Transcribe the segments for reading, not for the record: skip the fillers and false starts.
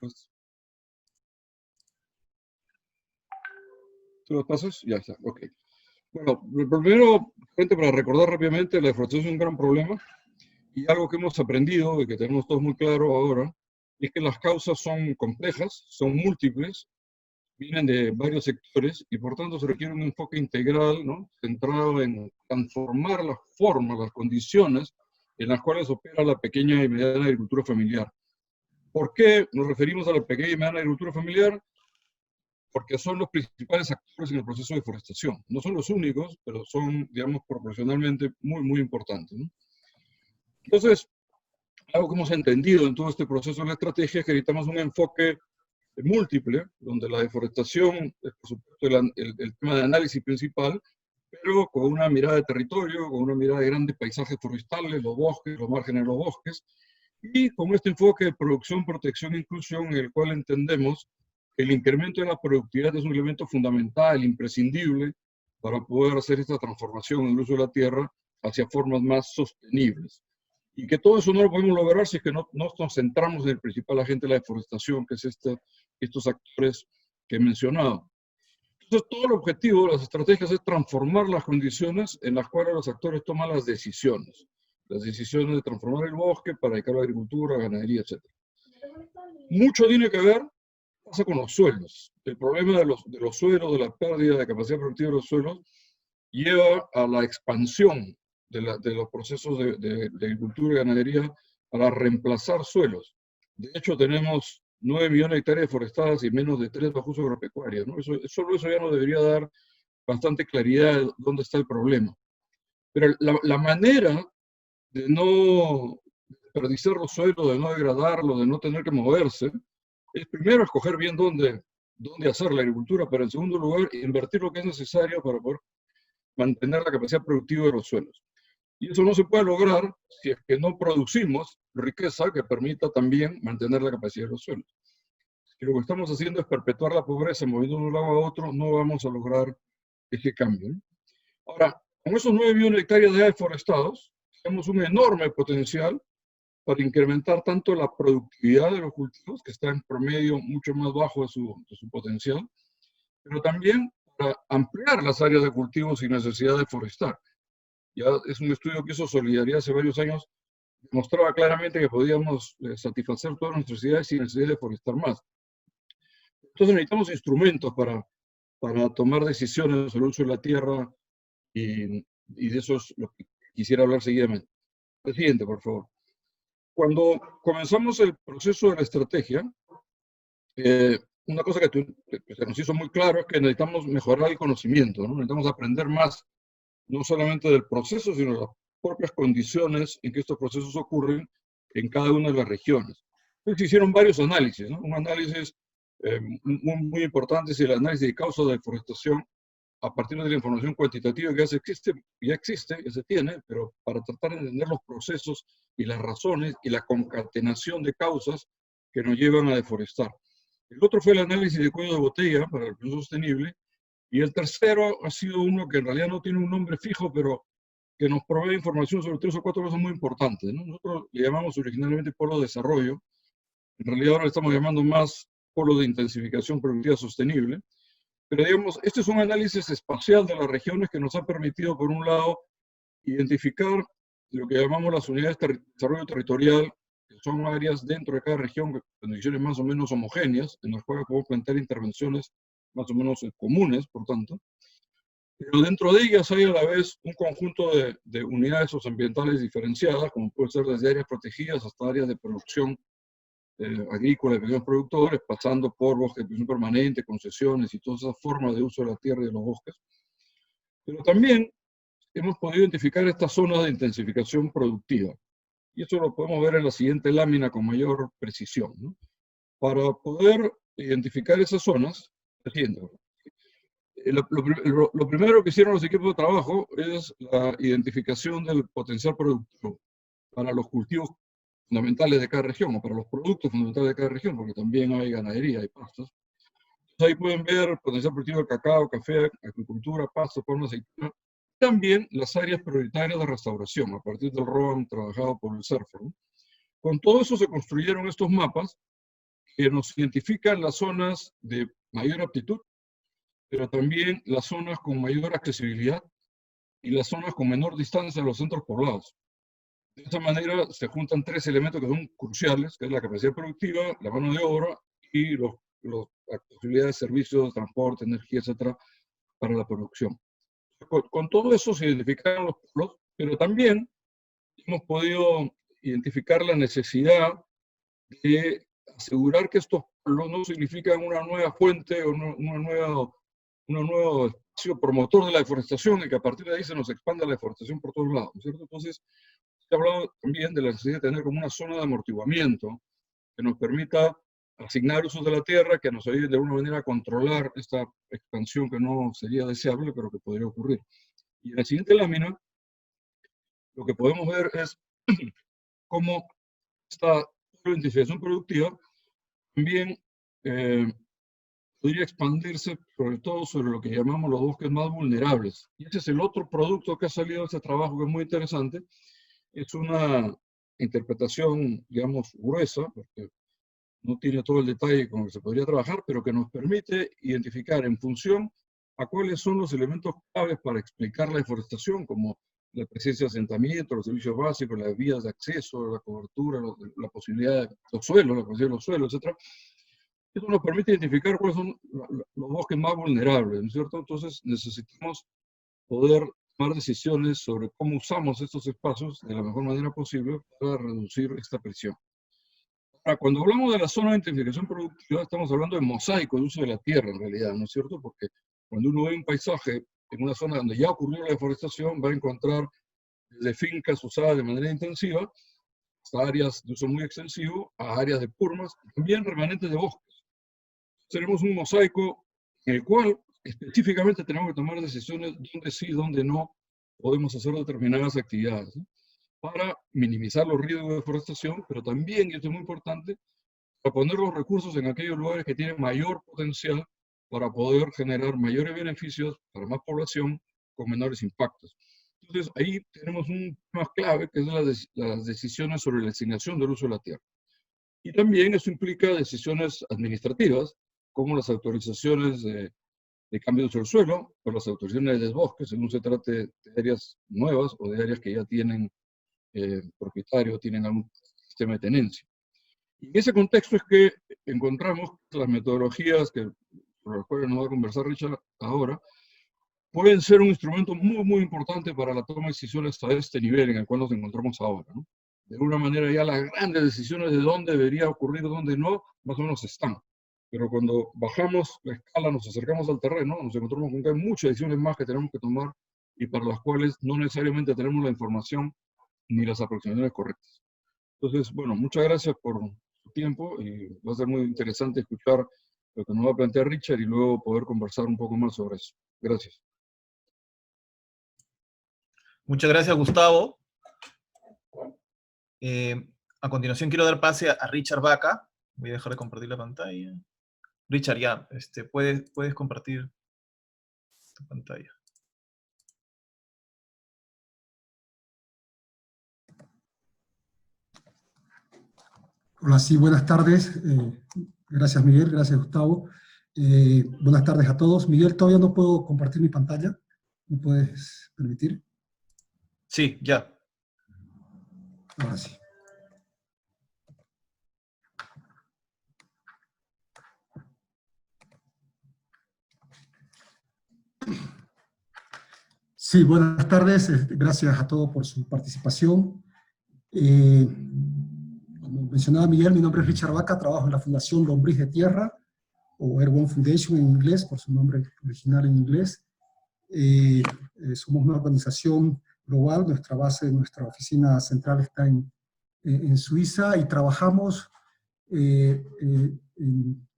Pues, ¿tú los pasas? Ya está, ok. Bueno, primero, gente, para recordar rápidamente, la deforestación es un gran problema y algo que hemos aprendido y que tenemos todos muy claro ahora es que las causas son complejas, son múltiples, vienen de varios sectores y por tanto se requiere un enfoque integral, ¿no? Centrado en transformar las formas, las condiciones en las cuales opera la pequeña y mediana agricultura familiar. ¿Por qué nos referimos a la pequeña y mediana agricultura familiar? Porque son los principales actores en el proceso de deforestación. No son los únicos, pero son, digamos, proporcionalmente muy, muy importantes, ¿no? Entonces, algo que hemos entendido en todo este proceso de la estrategia es que necesitamos un enfoque múltiple, donde la deforestación es, por supuesto, el tema de análisis principal, pero con una mirada de territorio, con una mirada de grandes paisajes forestales, los bosques, los márgenes de los bosques, y con este enfoque de producción, protección e inclusión, en el cual entendemos que el incremento de la productividad es un elemento fundamental, imprescindible, para poder hacer esta transformación en el uso de la tierra hacia formas más sostenibles. Y que todo eso no lo podemos lograr si es que no nos centramos en el principal agente de la deforestación, que es estos actores que he mencionado. Entonces, todo el objetivo de las estrategias es transformar las condiciones en las cuales los actores toman las decisiones de transformar el bosque para dedicarlo a la agricultura, ganadería, etc. Mucho tiene que ver, pasa con los suelos. El problema de los suelos, de la pérdida de capacidad productiva de los suelos, lleva a la expansión de los procesos de agricultura y ganadería para reemplazar suelos. De hecho, tenemos 9 millones de hectáreas forestadas y menos de 3 bajo uso agropecuario, ¿no? Solo eso ya nos debería dar bastante claridad de dónde está el problema. Pero la manera de no desperdiciar los suelos, de no degradarlos, de no tener que moverse, es primero escoger bien dónde hacer la agricultura, pero en segundo lugar, invertir lo que es necesario para poder mantener la capacidad productiva de los suelos. Y eso no se puede lograr si es que no producimos riqueza que permita también mantener la capacidad de los suelos. Si lo que estamos haciendo es perpetuar la pobreza moviendo de un lado a otro, no vamos a lograr ese cambio, ¿no? Ahora, con esos 9 millones de hectáreas de forestados, tenemos un enorme potencial para incrementar tanto la productividad de los cultivos, que está en promedio mucho más bajo de su potencial, pero también para ampliar las áreas de cultivo sin necesidad de forestar. Ya es un estudio que hizo Solidaridad hace varios años, demostraba claramente que podíamos satisfacer todas nuestras necesidades sin necesidad de forestar más. Entonces necesitamos instrumentos para tomar decisiones sobre el uso de la tierra y de eso es lo que quisiera hablar seguidamente. El siguiente, por favor. Cuando comenzamos el proceso de la estrategia, una cosa que se nos hizo muy claro es que necesitamos mejorar el conocimiento, ¿no? Necesitamos aprender más, no solamente del proceso, sino de las propias condiciones en que estos procesos ocurren en cada una de las regiones. Entonces se hicieron varios análisis, ¿no? Un análisis muy importante es el análisis de causa de deforestación a partir de la información cuantitativa que ya se tiene, pero para tratar de entender los procesos y las razones y la concatenación de causas que nos llevan a deforestar. El otro fue el análisis de cuello de botella para el proceso sostenible, y el tercero ha sido uno que en realidad no tiene un nombre fijo, pero que nos provee información sobre 3 o 4 cosas muy importantes, ¿no? Nosotros le llamamos originalmente polo de desarrollo, en realidad ahora le estamos llamando más polo de intensificación productiva sostenible, pero digamos, este es un análisis espacial de las regiones que nos ha permitido, por un lado, identificar lo que llamamos las unidades de desarrollo territorial, que son áreas dentro de cada región con condiciones más o menos homogéneas, en las cuales podemos plantear intervenciones más o menos comunes, por tanto. Pero dentro de ellas hay a la vez un conjunto de unidades socioambientales diferenciadas, como puede ser desde áreas protegidas hasta áreas de producción agrícola de pequeños productores, pasando por bosques de producción permanente, concesiones y todas esas formas de uso de la tierra y de los bosques. Pero también hemos podido identificar estas zonas de intensificación productiva. Y eso lo podemos ver en la siguiente lámina con mayor precisión, ¿no? Para poder identificar esas zonas, lo primero que hicieron los equipos de trabajo es la identificación del potencial productivo para los cultivos fundamentales de cada región, o para los productos fundamentales de cada región, porque también hay ganadería y pastos. Entonces ahí pueden ver el potencial productivo de cacao, café, agricultura, pastos, palma, aceituna. También las áreas prioritarias de restauración, a partir del ROAM trabajado por el CERFO, ¿no? Con todo eso se construyeron estos mapas que nos identifican las zonas de mayor aptitud, pero también las zonas con mayor accesibilidad y las zonas con menor distancia de los centros poblados. De esa manera se juntan tres elementos que son cruciales, que es la capacidad productiva, la mano de obra y la posibilidad de servicios, transporte, energía, etcétera, para la producción. Con todo eso se identificaron los pueblos, pero también hemos podido identificar la necesidad de asegurar que estos pueblos no significan una nueva fuente o un nuevo espacio promotor de la deforestación y que a partir de ahí se nos expanda la deforestación por todos lados, ¿no es cierto? Entonces, se ha hablado también de la necesidad de tener como una zona de amortiguamiento que nos permita asignar usos de la tierra, que nos ayude de alguna manera a controlar esta expansión que no sería deseable, pero que podría ocurrir. Y en la siguiente lámina, lo que podemos ver es cómo esta identificación productiva también podría expandirse sobre todo sobre lo que llamamos los bosques más vulnerables. Y ese es el otro producto que ha salido de este trabajo que es muy interesante. Es una interpretación, digamos, gruesa, porque no tiene todo el detalle con el que se podría trabajar, pero que nos permite identificar en función a cuáles son los elementos claves para explicar la deforestación, como la presencia de asentamientos, los servicios básicos, las vías de acceso, la cobertura, la posibilidad de los suelos, la posibilidad de los suelos, etc. Eso nos permite identificar cuáles son los bosques más vulnerables, ¿no es cierto? Entonces necesitamos poder tomar decisiones sobre cómo usamos estos espacios de la mejor manera posible para reducir esta presión. Ahora, cuando hablamos de la zona de intensificación productiva, estamos hablando de mosaico de uso de la tierra, en realidad, ¿no es cierto? Porque cuando uno ve un paisaje en una zona donde ya ocurrió la deforestación, va a encontrar desde fincas usadas de manera intensiva, hasta áreas de uso muy extensivo, a áreas de purmas, y también remanentes de bosques. Tenemos un mosaico en el cual específicamente tenemos que tomar decisiones dónde sí, dónde no podemos hacer determinadas actividades, ¿no? Para minimizar los riesgos de deforestación, pero también, y esto es muy importante, para poner los recursos en aquellos lugares que tienen mayor potencial para poder generar mayores beneficios para más población con menores impactos. Entonces, ahí tenemos un tema clave, que es las decisiones sobre la asignación del uso de la tierra. Y también eso implica decisiones administrativas, como las autorizaciones de cambio de uso del suelo, o las autorizaciones de desbosque, según se trate de áreas nuevas o de áreas que ya tienen propietario, tienen algún sistema de tenencia. Y en ese contexto es que encontramos que las metodologías por las cuales nos va a conversar Richard ahora, pueden ser un instrumento muy, muy importante para la toma de decisiones a este nivel en el cual nos encontramos ahora, ¿no? De alguna manera ya las grandes decisiones de dónde debería ocurrir, dónde no, más o menos están. Pero cuando bajamos la escala, nos acercamos al terreno, nos encontramos con que hay muchas decisiones más que tenemos que tomar y para las cuales no necesariamente tenemos la información ni las aproximaciones correctas. Entonces, bueno, muchas gracias por su tiempo y va a ser muy interesante escuchar lo que nos va a plantear Richard y luego poder conversar un poco más sobre eso. Gracias. Muchas gracias, Gustavo. A continuación quiero dar pase a Richard Vaca. Voy a dejar de compartir la pantalla. Richard, ya, puedes compartir tu pantalla. Hola, sí, buenas tardes. Gracias, Miguel. Gracias, Gustavo. Buenas tardes a todos. Miguel, todavía no puedo compartir mi pantalla. ¿Me puedes permitir? Sí, ya. Ahora sí. Sí, buenas tardes. Gracias a todos por su participación. Como mencionaba Miguel, mi nombre es Richard Vaca, trabajo en la Fundación Lombriz de Tierra, o Earth One Foundation en inglés, por su nombre original en inglés. Somos una organización global, nuestra oficina central está en Suiza y trabajamos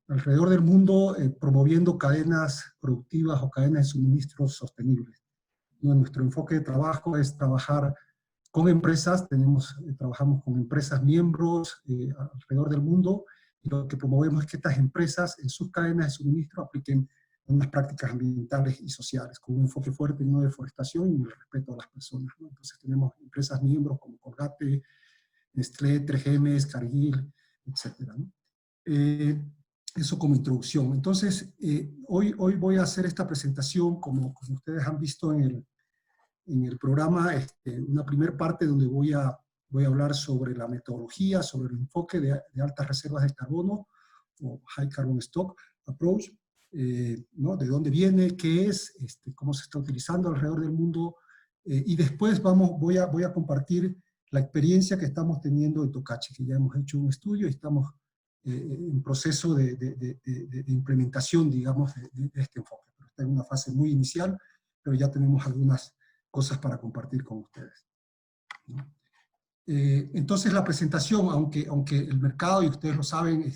alrededor del mundo promoviendo cadenas productivas o cadenas de suministros sostenibles. Nuestro enfoque de trabajo es trabajar con empresas, trabajamos con empresas miembros alrededor del mundo, y lo que promovemos es que estas empresas en sus cadenas de suministro apliquen unas prácticas ambientales y sociales, con un enfoque fuerte en no deforestación y el respeto a las personas, ¿no? Entonces tenemos empresas miembros como Colgate, Nestlé, 3M, Cargill, etcétera, ¿no? Eso como introducción. Entonces, hoy voy a hacer esta presentación, como ustedes han visto en el programa, una primera parte donde voy a hablar sobre la metodología, sobre el enfoque de altas reservas de carbono, o High Carbon Stock Approach, ¿no? De dónde viene, qué es, cómo se está utilizando alrededor del mundo, y después voy a compartir la experiencia que estamos teniendo en Tocache, que ya hemos hecho un estudio y estamos en proceso de implementación, digamos, de este enfoque. Pero está en una fase muy inicial, pero ya tenemos algunas cosas para compartir con ustedes, ¿no? Entonces la presentación, aunque el mercado, y ustedes lo saben,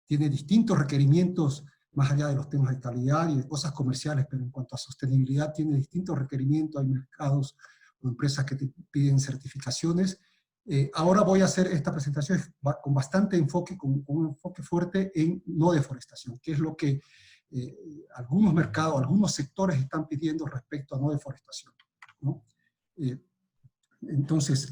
tiene distintos requerimientos, más allá de los temas de calidad y de cosas comerciales, pero en cuanto a sostenibilidad tiene distintos requerimientos, hay mercados o empresas que te piden certificaciones. Ahora voy a hacer esta presentación con bastante enfoque, con un enfoque fuerte en no deforestación, que es lo que algunos mercados, algunos sectores están pidiendo respecto a no deforestación, ¿no? Entonces,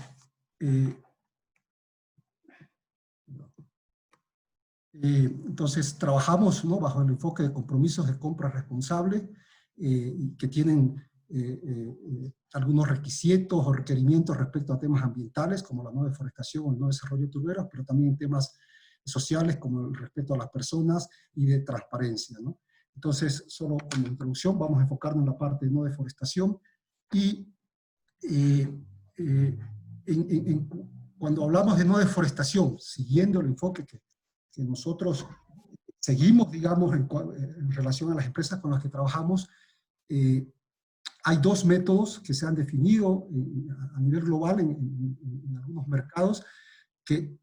trabajamos, ¿no?, bajo el enfoque de compromisos de compra responsable, que tienen algunos requisitos o requerimientos respecto a temas ambientales, como la no deforestación o el no desarrollo de turberas, pero también temas sociales, como el respeto a las personas y de transparencia, ¿no? Entonces, solo como introducción, vamos a enfocarnos en la parte de no deforestación, y cuando hablamos de no deforestación, siguiendo el enfoque que nosotros seguimos, digamos, en relación a las empresas con las que trabajamos, hay dos métodos que se han definido a nivel global en algunos mercados que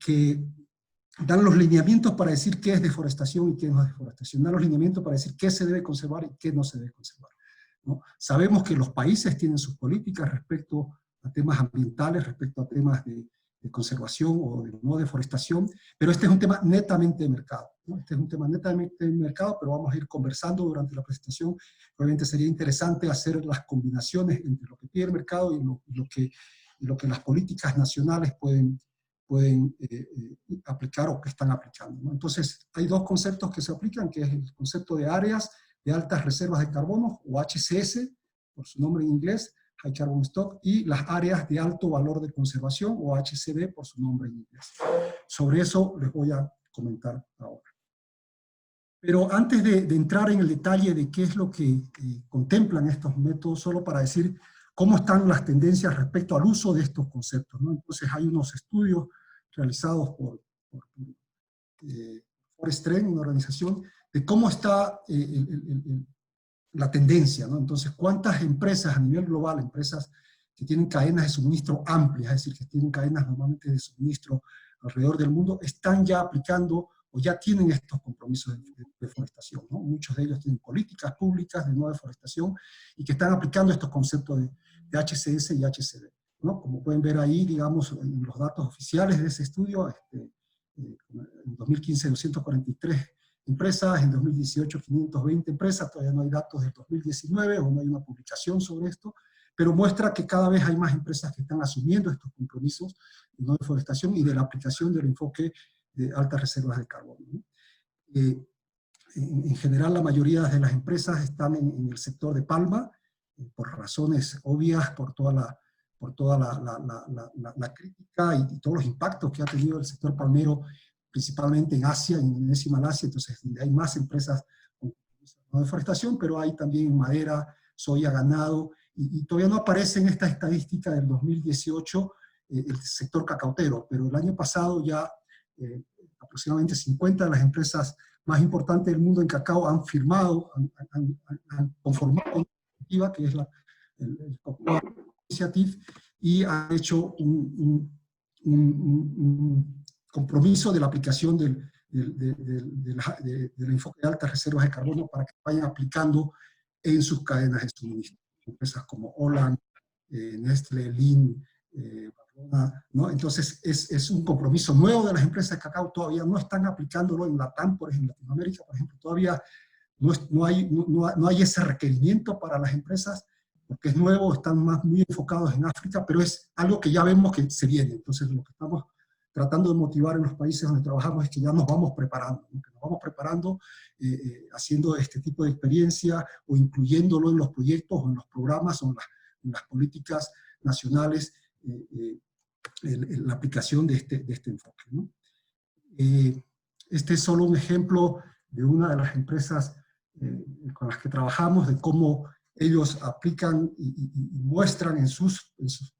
dan los lineamientos para decir qué es deforestación y qué no es deforestación, dan los lineamientos para decir qué se debe conservar y qué no se debe conservar, ¿no? Sabemos que los países tienen sus políticas respecto a temas ambientales, respecto a temas de conservación o de no deforestación, pero este es un tema netamente de mercado, ¿no? Este es un tema netamente de mercado, pero vamos a ir conversando durante la presentación. Probablemente sería interesante hacer las combinaciones entre lo que pide el mercado y lo que las políticas nacionales pueden aplicar o que están aplicando, ¿no? Entonces, hay dos conceptos que se aplican, que es el concepto de áreas de altas reservas de carbono, o HCS, por su nombre en inglés, High Carbon Stock, y las áreas de alto valor de conservación, o HCD, por su nombre en inglés. Sobre eso les voy a comentar ahora. Pero antes de entrar en el detalle de qué es lo que contemplan estos métodos, solo para decir cómo están las tendencias respecto al uso de estos conceptos, ¿no? Entonces hay unos estudios realizados por Forest Trend, una organización, de cómo está la tendencia, ¿no? Entonces, ¿cuántas empresas a nivel global, empresas que tienen cadenas de suministro amplias, es decir, que tienen cadenas normalmente de suministro alrededor del mundo, están ya aplicando o ya tienen estos compromisos de deforestación, ¿no? Muchos de ellos tienen políticas públicas de no deforestación y que están aplicando estos conceptos de HCS y HCD, ¿no? Como pueden ver ahí, digamos, en los datos oficiales de ese estudio, en 2015 243 empresas, en 2018 520 empresas, todavía no hay datos del 2019 o no hay una publicación sobre esto, pero muestra que cada vez hay más empresas que están asumiendo estos compromisos de no deforestación y de la aplicación del enfoque de altas reservas de carbono, ¿no? En general, la mayoría de las empresas están en el sector de palma, por razones obvias, por toda la crítica y todos los impactos que ha tenido el sector palmero, principalmente en Asia, en Indonesia y Malasia. Entonces hay más empresas con no deforestación, pero hay también madera, soya, ganado, y todavía no aparece en esta estadística del 2018 el sector cacautero, pero el año pasado ya aproximadamente 50 de las empresas más importantes del mundo en cacao han firmado, han conformado una iniciativa que es el Cocoa Initiative, y han hecho un compromiso de la aplicación del enfoque de altas reservas de carbono para que vayan aplicando en sus cadenas de suministro. Empresas como Olam, Nestlé, Lin, ¿no? Entonces es un compromiso nuevo de las empresas de cacao, todavía no están aplicándolo en Latam, por ejemplo, en Latinoamérica, por ejemplo, todavía no hay ese requerimiento para las empresas, porque es nuevo, están muy enfocados en África, pero es algo que ya vemos que se viene. Entonces lo que estamos tratando de motivar en los países donde trabajamos es que ya nos vamos preparando, ¿no? Que nos vamos preparando haciendo este tipo de experiencia o incluyéndolo en los proyectos o en los programas o en las políticas nacionales, la aplicación de este enfoque, ¿no? Este es solo un ejemplo de una de las empresas con las que trabajamos, de cómo ellos aplican y muestran en sus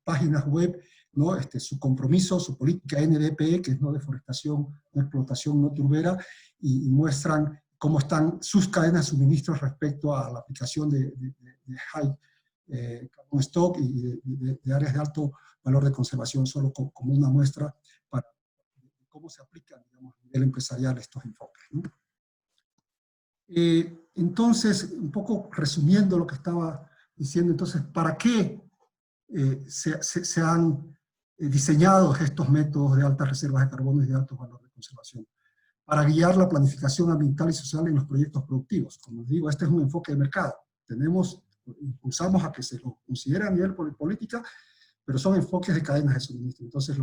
páginas web, ¿no? Su compromiso, su política NDPE, que es no deforestación, no explotación, no turbera, y muestran cómo están sus cadenas de suministros respecto a la aplicación de high carbon stock y de áreas de alto valor de conservación, solo como una muestra para cómo se aplican, digamos, a nivel empresarial estos enfoques, ¿no? Entonces, un poco resumiendo lo que estaba diciendo, entonces, ¿para qué se han diseñado estos métodos de altas reservas de carbono y de alto valor de conservación? Para guiar la planificación ambiental y social en los proyectos productivos. Como les digo, este es un enfoque de mercado. Impulsamos a que se lo considere a nivel política, pero son enfoques de cadenas de suministro. Entonces,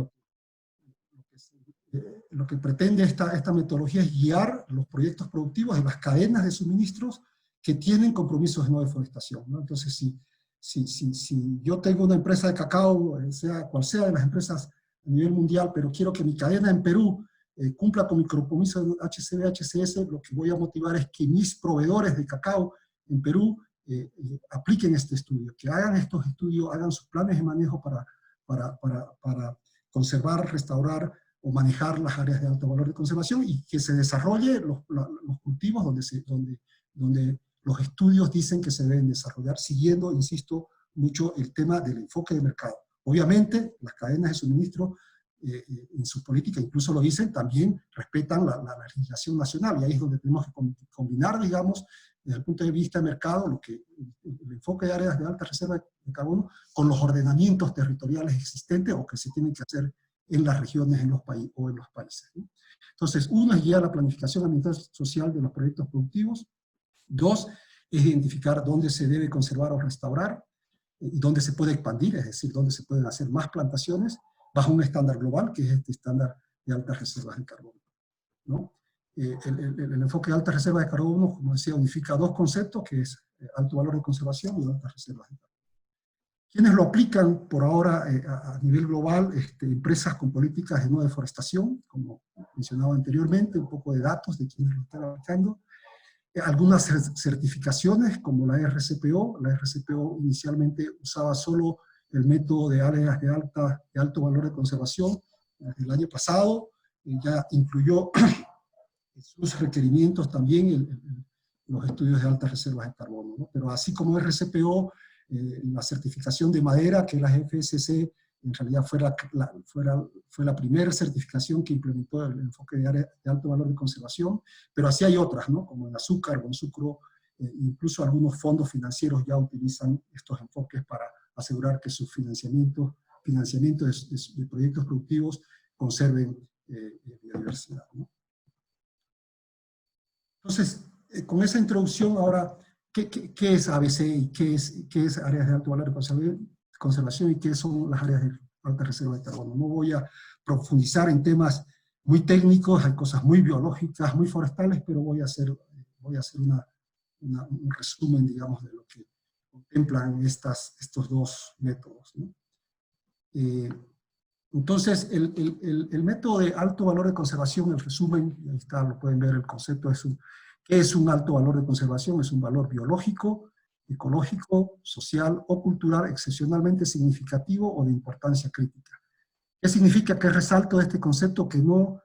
lo que pretende esta metodología es guiar los proyectos productivos de las cadenas de suministros que tienen compromisos de no deforestación, ¿no? Entonces, si yo tengo una empresa de cacao, sea cual sea de las empresas a nivel mundial, pero quiero que mi cadena en Perú cumpla con mi compromiso de HCB, HCS, lo que voy a motivar es que mis proveedores de cacao en Perú apliquen este estudio, que hagan estos estudios, hagan sus planes de manejo para conservar, restaurar o manejar las áreas de alto valor de conservación y que se desarrolle los cultivos donde los estudios dicen que se deben desarrollar, siguiendo, insisto, mucho el tema del enfoque de mercado. Obviamente, las cadenas de suministro en su política, incluso lo dicen, también respetan la legislación nacional, y ahí es donde tenemos que combinar, digamos, desde el punto de vista de mercado, el enfoque de áreas de alta reserva de carbono con los ordenamientos territoriales existentes o que se tienen que hacer en las regiones en los o en los países, ¿no? Entonces, uno es guiar la planificación ambiental social de los proyectos productivos. Dos, es identificar dónde se debe conservar o restaurar, y dónde se puede expandir, es decir, dónde se pueden hacer más plantaciones, bajo un estándar global, que es este estándar de altas reservas de carbono, ¿no? El enfoque de altas reservas de carbono, como decía, unifica dos conceptos, que es alto valor de conservación y altas reservas de carbono. ¿Quiénes lo aplican por ahora a nivel global? Empresas con políticas de no deforestación, como mencionaba anteriormente, un poco de datos de quienes lo están aplicando. Algunas certificaciones, como la RCPO. La RCPO inicialmente usaba solo el método de áreas de alto valor de conservación. El año pasado ya incluyó en sus requerimientos también los estudios de altas reservas de carbono, ¿no? Pero así como RCPO, la certificación de madera, que la FSC en realidad fue la primera certificación que implementó el enfoque de área de alto valor de conservación, pero así hay otras, ¿no? Como el azúcar, el sucro, incluso algunos fondos financieros ya utilizan estos enfoques para asegurar que su financiamiento de proyectos productivos conserven biodiversidad, ¿no? Entonces, con esa introducción ahora, ¿qué es ABC y qué es áreas de alto valor de conservación y qué son las áreas de alta reserva de carbono? No voy a profundizar en temas muy técnicos, hay cosas muy biológicas, muy forestales, pero voy a hacer un resumen, digamos, de lo que contemplan estos dos métodos, ¿no? Entonces, el método de alto valor de conservación, el resumen, ahí está, lo pueden ver, el concepto ¿qué es un alto valor de conservación? Es un valor biológico, ecológico, social o cultural excepcionalmente significativo o de importancia crítica. ¿Qué significa? Que resalto este concepto que no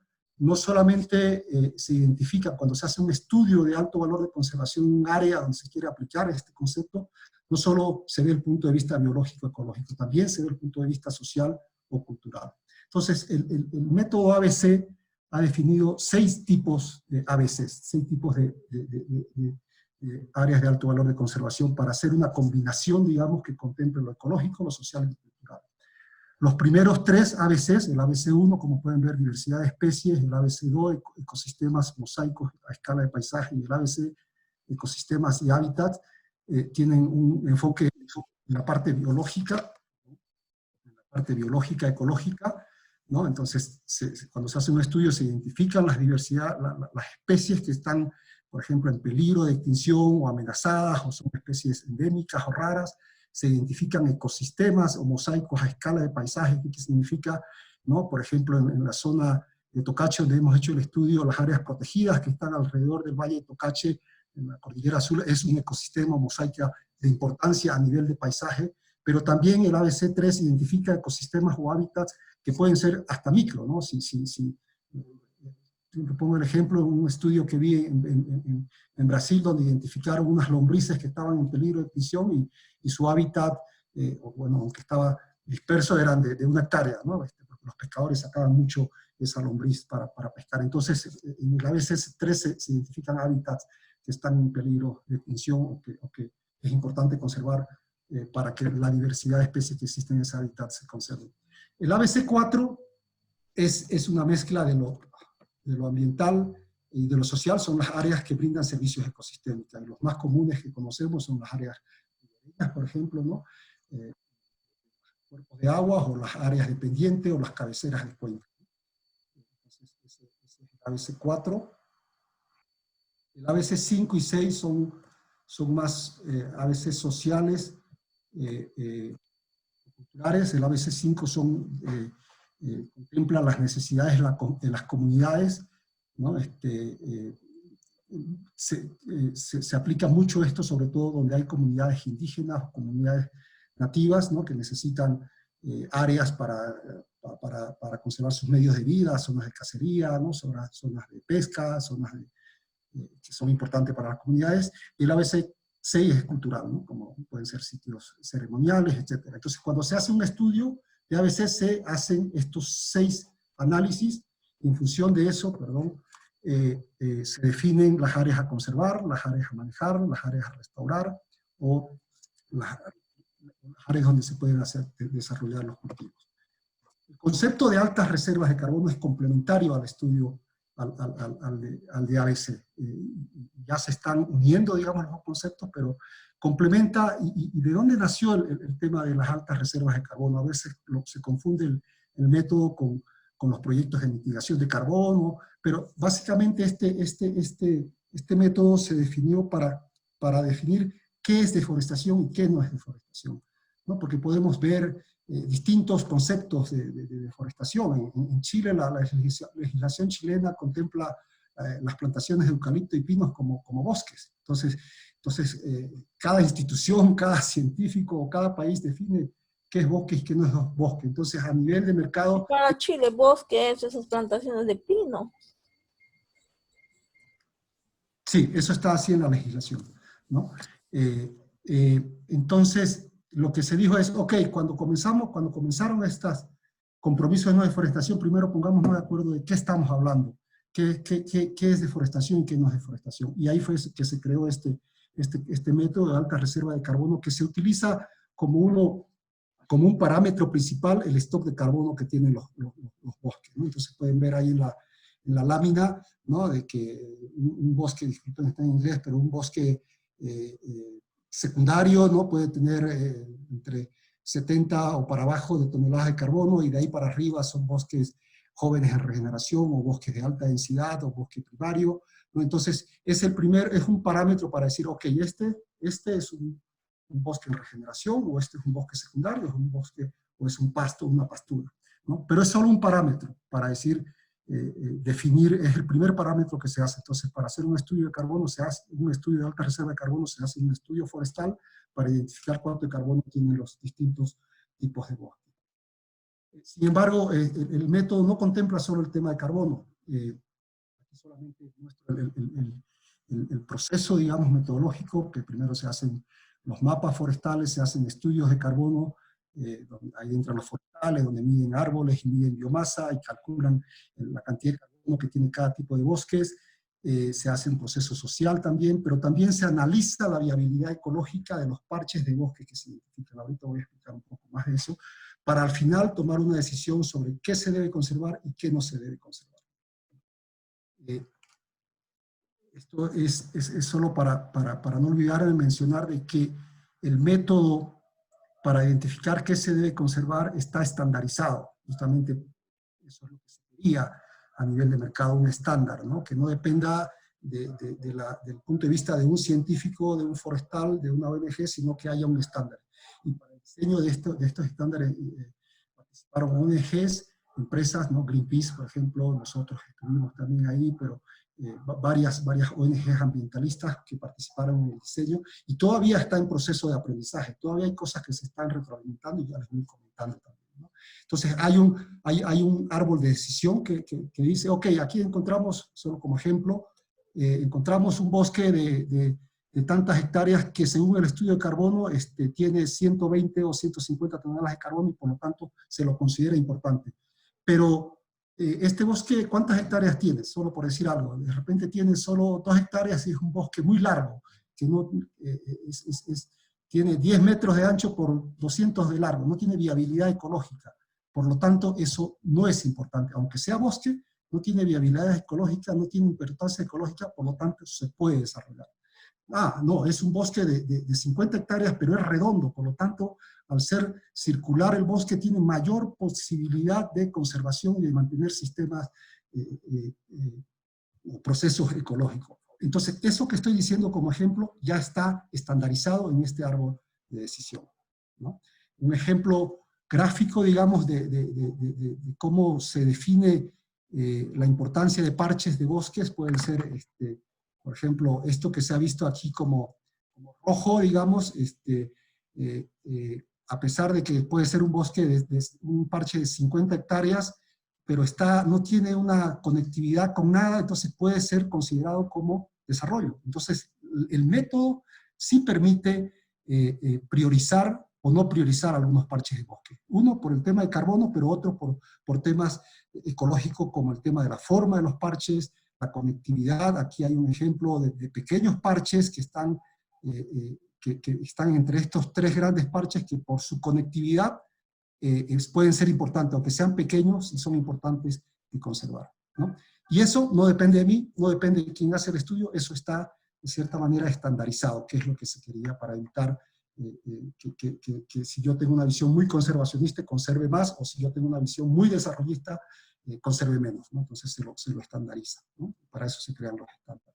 solamente se identifica cuando se hace un estudio de alto valor de conservación en un área donde se quiere aplicar este concepto, no solo se ve el punto de vista biológico, ecológico, también se ve el punto de vista social o cultural. Entonces, el método ABC ha definido 6 tipos de ABCs, 6 tipos de áreas de alto valor de conservación para hacer una combinación, digamos, que contemple lo ecológico, lo social y lo cultural. Los primeros 3 ABCs, el ABC1, como pueden ver, diversidad de especies, el ABC2, ecosistemas mosaicos a escala de paisaje, y el ABC, ecosistemas y hábitats, tienen un enfoque en la parte biológica, ecológica, ¿no? Entonces, cuando se hace un estudio se identifican las especies que están, por ejemplo, en peligro de extinción o amenazadas, o son especies endémicas o raras, se identifican ecosistemas o mosaicos a escala de paisaje, que significa, ¿no? Por ejemplo, en la zona de Tocache, donde hemos hecho el estudio, las áreas protegidas que están alrededor del Valle de Tocache, en la Cordillera Azul, es un ecosistema mosaica de importancia a nivel de paisaje, pero también el ABC3 identifica ecosistemas o hábitats que pueden ser hasta micro, ¿no? Pongo el ejemplo de un estudio que vi en Brasil, donde identificaron unas lombrices que estaban en peligro de extinción y su hábitat, bueno, aunque estaba disperso, eran de 1 hectárea, ¿no? Porque los pescadores sacaban mucho esa lombriz para pescar. Entonces, en el ABC3 se identifican hábitats que están en peligro de extinción o que es importante conservar para que la diversidad de especies que existen en ese hábitat se conserve. El ABC4 es una mezcla de lo ambiental y de lo social, son las áreas que brindan servicios ecosistémicos. Y los más comunes que conocemos son las áreas ribereñas, por ejemplo, ¿no? Cuerpos de agua, o las áreas de pendiente, o las cabeceras de cuenca. Entonces, ese es el ABC4. El ABC5 y 6 son más ABC sociales, culturales. El ABC5 contempla las necesidades de las comunidades, ¿no? Se aplica mucho esto, sobre todo donde hay comunidades indígenas o comunidades nativas, ¿no? Que necesitan áreas para conservar sus medios de vida, zonas de cacería, ¿no? Zonas de pesca, que son importantes para las comunidades. Y el ABC6 es cultural, ¿no? Como pueden ser sitios ceremoniales, etc. Entonces, cuando se hace un estudio de ABC, se hacen estos 6 análisis, y en función de eso, se definen las áreas a conservar, las áreas a manejar, las áreas a restaurar, o las áreas donde se pueden desarrollar los cultivos. El concepto de altas reservas de carbono es complementario al estudio, al de ABC. Ya se están uniendo, digamos, los conceptos, pero complementa. ¿Y de dónde nació el tema de las altas reservas de carbono? A veces se confunde el método con los proyectos de mitigación de carbono, pero básicamente este método se definió para definir qué es deforestación y qué no es deforestación, ¿no? Porque podemos ver distintos conceptos de deforestación. En Chile, la legislación chilena contempla las plantaciones de eucalipto y pinos como bosques. Entonces cada institución, cada científico o cada país define qué es bosque y qué no es bosque. Entonces, a nivel de mercado... Para Chile, bosque es esas plantaciones de pino. Sí, eso está así en la legislación, ¿no? Entonces, lo que se dijo es, ok, cuando comenzaron estos compromisos de no deforestación, primero pongámonos de acuerdo de qué estamos hablando, qué es deforestación y qué no es deforestación. Y ahí fue que se creó este método de alta reserva de carbono, que se utiliza como un parámetro principal el stock de carbono que tienen los bosques, ¿no? Entonces pueden ver ahí en la lámina, ¿no? De que un bosque, disculpen, está en inglés, pero un bosque secundario, ¿no? Puede tener entre 70 o para abajo de toneladas de carbono, y de ahí para arriba son bosques jóvenes en regeneración, o bosques de alta densidad, o bosque primario, ¿no? Entonces es un parámetro para decir, ok, este es un bosque en regeneración, o este es un bosque secundario, es un bosque, o es un pasto, una pastura, ¿no? Pero es solo un parámetro para decir, definir, es el primer parámetro que se hace. Entonces, para hacer un estudio de carbono, un estudio de alta reserva de carbono, se hace un estudio forestal para identificar cuánto de carbono tienen los distintos tipos de bosque. Sin embargo, el método no contempla solo el tema de carbono. Aquí solamente muestro el proceso, digamos, metodológico, que primero se hacen los mapas forestales, se hacen estudios de carbono, ahí entran los forestales, donde miden árboles y miden biomasa y calculan la cantidad de carbono que tiene cada tipo de bosques. Se hace un proceso social también, pero también se analiza la viabilidad ecológica de los parches de bosque que se identifican. Ahorita voy a explicar un poco más de eso, para al final tomar una decisión sobre qué se debe conservar y qué no se debe conservar. Esto es solo para no olvidar de mencionar de que el método para identificar qué se debe conservar está estandarizado. Justamente Eso es lo que se quería a nivel de mercado, un estándar, ¿no? Que no dependa del punto de vista de un científico, de un forestal, de una ONG, sino que haya un estándar. Y para el diseño de estos estándares participaron ONGs, empresas, ¿no? Greenpeace, por ejemplo, nosotros estuvimos también ahí, pero varias ONGs ambientalistas que participaron en el diseño, y todavía está en proceso de aprendizaje, todavía hay cosas que se están retroalimentando y ya les voy comentando también, ¿no? Entonces hay un árbol de decisión que dice, ok, aquí encontramos, solo como ejemplo, encontramos un bosque de tantas hectáreas que según el estudio de carbono tiene 120 o 150 toneladas de carbono y por lo tanto se lo considera importante. Pero este bosque, ¿cuántas hectáreas tiene? Solo por decir algo. De repente tiene solo 2 hectáreas y es un bosque muy largo, que no, tiene 10 metros de ancho por 200 de largo, no tiene viabilidad ecológica. Por lo tanto, eso no es importante. Aunque sea bosque, no tiene viabilidad ecológica, no tiene importancia ecológica, por lo tanto, se puede desarrollar. Ah, no, es un bosque de 50 hectáreas, pero es redondo, por lo tanto, al ser circular el bosque tiene mayor posibilidad de conservación y de mantener sistemas o procesos ecológicos. Entonces, eso que estoy diciendo como ejemplo ya está estandarizado en este árbol de decisión, ¿no? Un ejemplo gráfico, digamos, de cómo se define la importancia de parches de bosques pueden ser, por ejemplo, esto que se ha visto aquí como rojo, digamos, a pesar de que puede ser un bosque de un parche de 50 hectáreas, pero no tiene una conectividad con nada, entonces puede ser considerado como desarrollo. Entonces, el método sí permite priorizar o no priorizar algunos parches de bosque. Uno por el tema de carbono, pero otro por temas ecológicos como el tema de la forma de los parches, la conectividad. Aquí hay un ejemplo de pequeños parches que están entre estos 3 grandes parches que por su conectividad pueden ser importantes, aunque sean pequeños y son importantes de conservar, ¿no? Y eso no depende de mí, no depende de quien hace el estudio, eso está de cierta manera estandarizado, que es lo que se quería para evitar que si yo tengo una visión muy conservacionista, conserve más, o si yo tengo una visión muy desarrollista, conserve menos, ¿no? Entonces se lo estandariza, ¿no? Para eso se crean los estándares.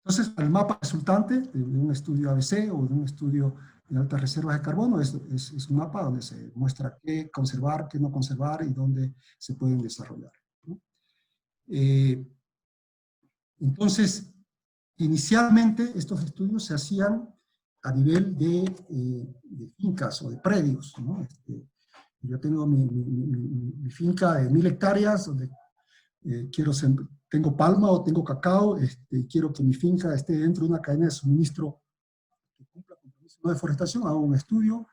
Entonces, el mapa resultante de un estudio ABC o de un estudio de altas reservas de carbono es un mapa donde se muestra qué conservar, qué no conservar y dónde se pueden desarrollar, ¿no? Entonces, inicialmente estos estudios se hacían a nivel de fincas o de predios, ¿no? Yo tengo mi finca de 1000 hectáreas donde tengo palma o tengo cacao, quiero que mi finca esté dentro de una cadena de suministro que cumpla con permiso de deforestación, hago un estudio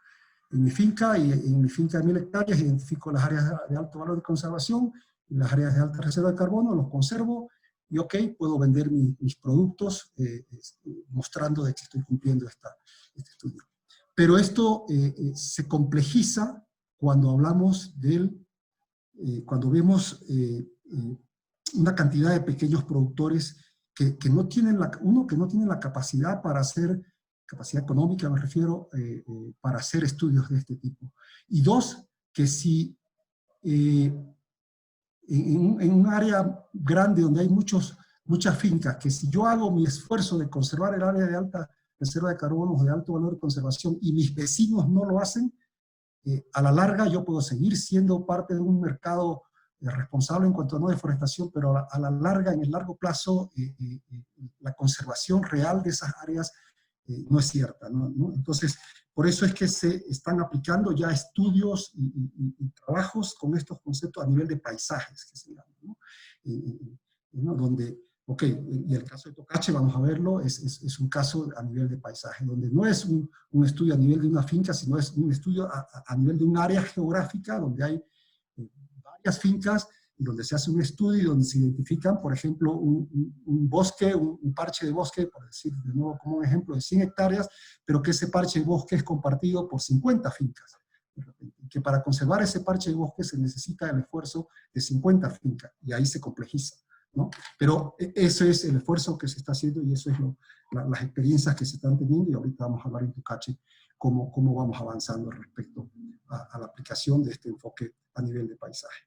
en mi finca, y en mi finca de 1000 hectáreas identifico las áreas de alto valor de conservación y las áreas de alta reserva de carbono, los conservo, y ok, puedo vender mis productos mostrando de que estoy cumpliendo este estudio. Pero esto se complejiza cuando hablamos cuando vemos una cantidad de pequeños productores que no tienen la capacidad para hacer, capacidad económica me refiero, para hacer estudios de este tipo. Y 2, que si en un área grande donde hay muchas fincas, que si yo hago mi esfuerzo de conservar el área de alta reserva de carbono o de alto valor de conservación y mis vecinos no lo hacen, a la larga yo puedo seguir siendo parte de un mercado responsable en cuanto a no deforestación, pero a la larga, en el largo plazo, la conservación real de esas áreas no es cierta, ¿no? Entonces, por eso es que se están aplicando ya estudios y trabajos con estos conceptos a nivel de paisajes, que se llaman, ¿no? Donde, ok, y el caso de Tocache, vamos a verlo, es un caso a nivel de paisaje, donde no es un estudio a nivel de una finca, sino es un estudio a nivel de un área geográfica donde hay varias fincas y donde se hace un estudio y donde se identifican, por ejemplo, un bosque, un parche de bosque, por decir de nuevo como un ejemplo, de 100 hectáreas, pero que ese parche de bosque es compartido por 50 fincas. Que para conservar ese parche de bosque se necesita el esfuerzo de 50 fincas, y ahí se complejiza, ¿no? Pero eso es el esfuerzo que se está haciendo y eso es las experiencias que se están teniendo, y ahorita vamos a hablar en Tocache cómo vamos avanzando respecto a la aplicación de este enfoque a nivel de paisaje,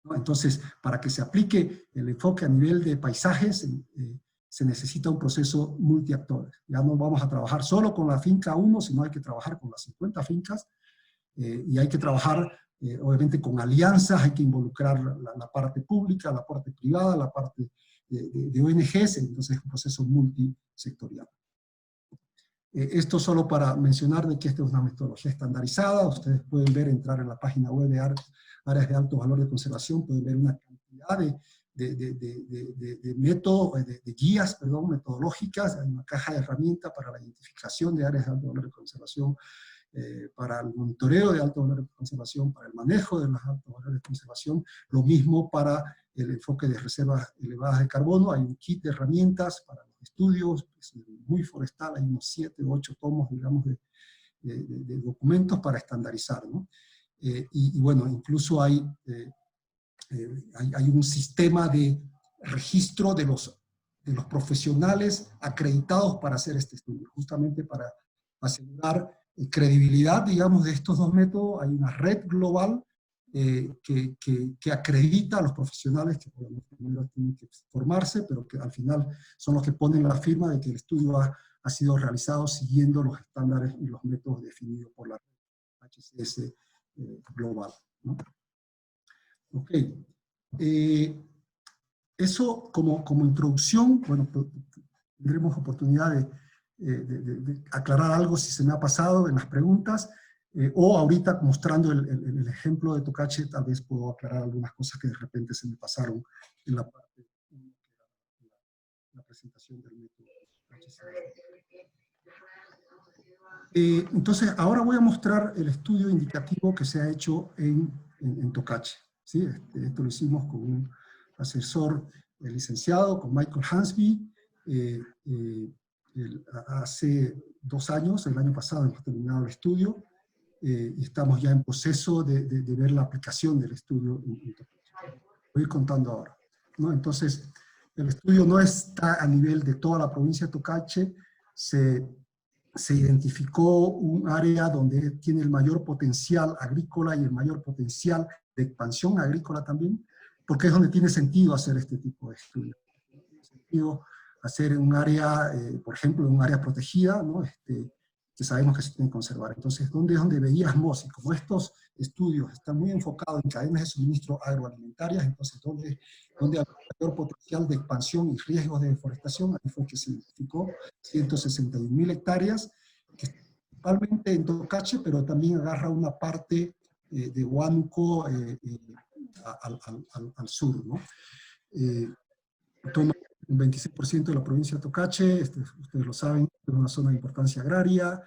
¿no? Entonces, para que se aplique el enfoque a nivel de paisajes, se necesita un proceso multiactores. Ya no vamos a trabajar solo con la finca 1, sino hay que trabajar con las 50 fincas, y hay que trabajar, obviamente, con alianzas, hay que involucrar la parte pública, la parte privada, la parte de ONGs, entonces es un proceso multisectorial. Esto solo para mencionar de que esta es una metodología estandarizada. Ustedes pueden ver, entrar en la página web de áreas de alto valor de conservación, pueden ver una cantidad de métodos, de guías, perdón, metodológicas. Hay una caja de herramientas para la identificación de áreas de alto valor de conservación, para el monitoreo de alto valor de conservación, para el manejo de los altos valores de conservación, lo mismo para el enfoque de reservas elevadas de carbono. Hay un kit de herramientas para los estudios, es muy forestal, hay unos 7 u 8 tomos, digamos, de documentos para estandarizar, ¿no? Y bueno, incluso hay un sistema de registro de los profesionales acreditados para hacer este estudio, justamente para asegurar credibilidad, digamos, de estos dos métodos. Hay una red global que acredita a los profesionales, que obviamente primero tienen que formarse, pero que al final son los que ponen la firma de que el estudio ha sido realizado siguiendo los estándares y los métodos definidos por la HCS global, ¿no? Ok. Eso como introducción. Bueno, tendremos oportunidad de aclarar algo si se me ha pasado en las preguntas, o ahorita mostrando el ejemplo de Tocache, tal vez puedo aclarar algunas cosas que de repente se me pasaron en la parte de la presentación del método HCS. Entonces, ahora voy a mostrar el estudio indicativo que se ha hecho en Tocache, ¿sí? Esto lo hicimos con un asesor licenciado, con Michael Hansby. Hace 2 años, el año pasado, hemos terminado el estudio, y estamos ya en proceso de ver la aplicación del estudio en Tocache. Voy a ir contando ahora, ¿no? Entonces, el estudio no está a nivel de toda la provincia de Tocache. Se identificó un área donde tiene el mayor potencial agrícola y el mayor potencial de expansión agrícola también, porque es donde tiene sentido hacer este tipo de estudios. Tiene sentido hacer un área, por ejemplo, un área protegida, ¿no? Que sabemos que se tiene que conservar. Entonces, ¿dónde es donde veíamos? Y como estos estudios están muy enfocados en cadenas de suministro agroalimentarias, entonces, ¿dónde hay mayor potencial de expansión y riesgos de deforestación? Ahí fue que se identificó 161.000 hectáreas, que principalmente en Tocache, pero también agarra una parte de Huánuco al sur, ¿no? Toma un 26% de la provincia de Tocache. Ustedes lo saben, es una zona de importancia agraria,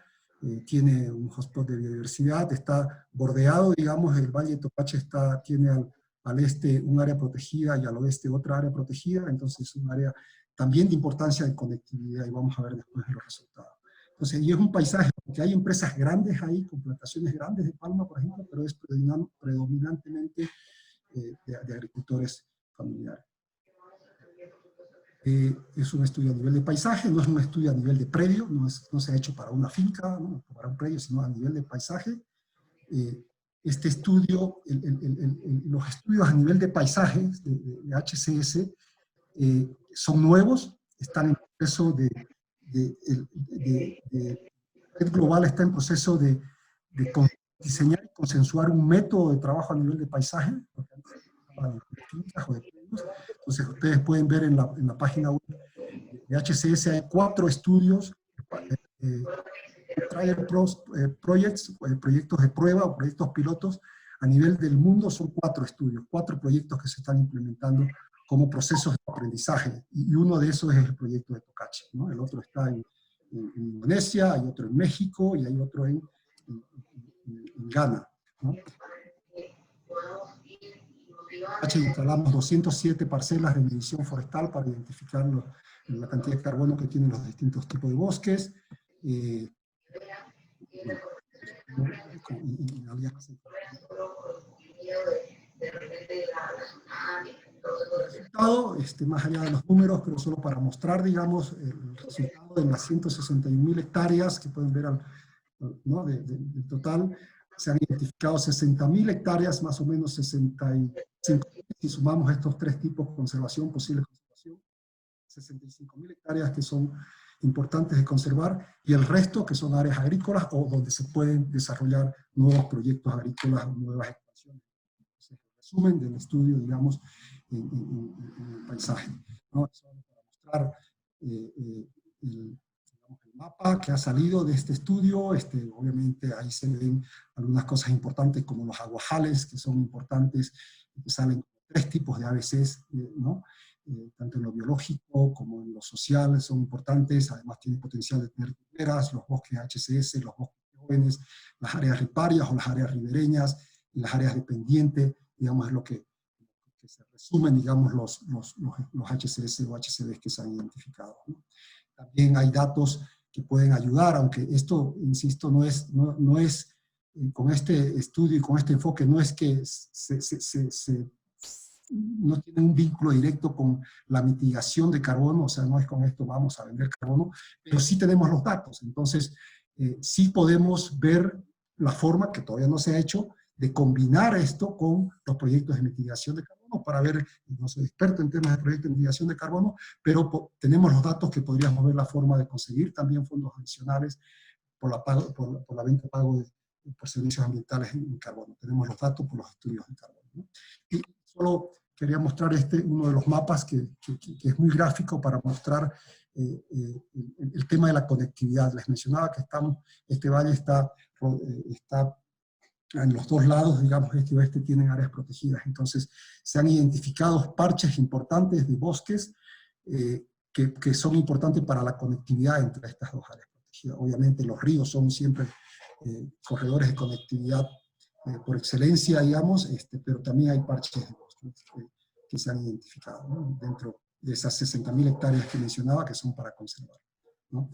tiene un hotspot de biodiversidad, está bordeado, digamos, el Valle de Tocache tiene al este un área protegida y al oeste otra área protegida, entonces es un área también de importancia de conectividad, y vamos a ver después los resultados. Entonces, y es un paisaje, porque hay empresas grandes ahí, con plantaciones grandes de palma, por ejemplo, pero es predominantemente de agricultores familiares. Es un estudio a nivel de paisaje, no es un estudio a nivel de predio, no se ha hecho para una finca, ¿no? Para un predio, sino a nivel de paisaje. Este estudio, los estudios a nivel de paisaje de HCS son nuevos, están en proceso Red Global está en proceso de diseñar y consensuar un método de trabajo a nivel de paisaje, porque antes se trabajaba de fincas o de predios. Entonces, ustedes pueden ver en la página web de HCS hay 4 estudios, trial projects, proyectos de prueba o proyectos pilotos. A nivel del mundo son 4 estudios, 4 proyectos que se están implementando como procesos de aprendizaje, y uno de esos es el proyecto de Tocache, ¿no? El otro está en Indonesia, hay otro en México y hay otro en Ghana, ¿no? Instalamos 207 parcelas de medición forestal para identificar la cantidad de carbono que tienen los distintos tipos de bosques. Resultado, más allá de los números, pero solo para mostrar, digamos, el resultado de las 161.000 hectáreas que pueden ver ¿no? Del total se han identificado 60.000 hectáreas, más o menos 65.000, si sumamos estos tres tipos, conservación, posible conservación, 65.000 hectáreas que son importantes de conservar, y el resto que son áreas agrícolas o donde se pueden desarrollar nuevos proyectos agrícolas o nuevas expansiones. Entonces, el resumen del estudio, digamos, en el paisaje, ¿no? Solo para mostrar el mapa que ha salido de este estudio. Obviamente ahí se ven algunas cosas importantes como los aguajales, que son importantes, que salen tres tipos de ABCs, ¿no? Tanto en lo biológico como en lo social son importantes, además tienen potencial de tener riberas, los bosques HCS, los bosques jóvenes, las áreas riparias o las áreas ribereñas, y las áreas de pendiente, digamos, es lo que se resumen, digamos, los HCS o HCBs que se han identificado, ¿no? También hay datos que pueden ayudar, aunque esto, insisto, no es con este estudio y con este enfoque, no es que no tiene un vínculo directo con la mitigación de carbono, o sea, no es con esto vamos a vender carbono, pero sí tenemos los datos. Entonces, sí podemos ver la forma, que todavía no se ha hecho, de combinar esto con los proyectos de mitigación de carbono, para ver, no soy experto en temas de proyectos de mitigación de carbono, pero tenemos los datos que podríamos ver la forma de conseguir también fondos adicionales por la venta pago por servicios ambientales en carbono. Tenemos los datos por los estudios de carbono, ¿no? Y solo quería mostrar uno de los mapas que es muy gráfico para mostrar el tema de la conectividad. Les mencionaba que este valle está en los dos lados, digamos, este y oeste tienen áreas protegidas. Entonces, se han identificado parches importantes de bosques que son importantes para la conectividad entre estas dos áreas protegidas. Obviamente, los ríos son siempre corredores de conectividad por excelencia, digamos, pero también hay parches de bosques que se han identificado, ¿no? Dentro de esas 60.000 hectáreas que mencionaba que son para conservar, ¿no?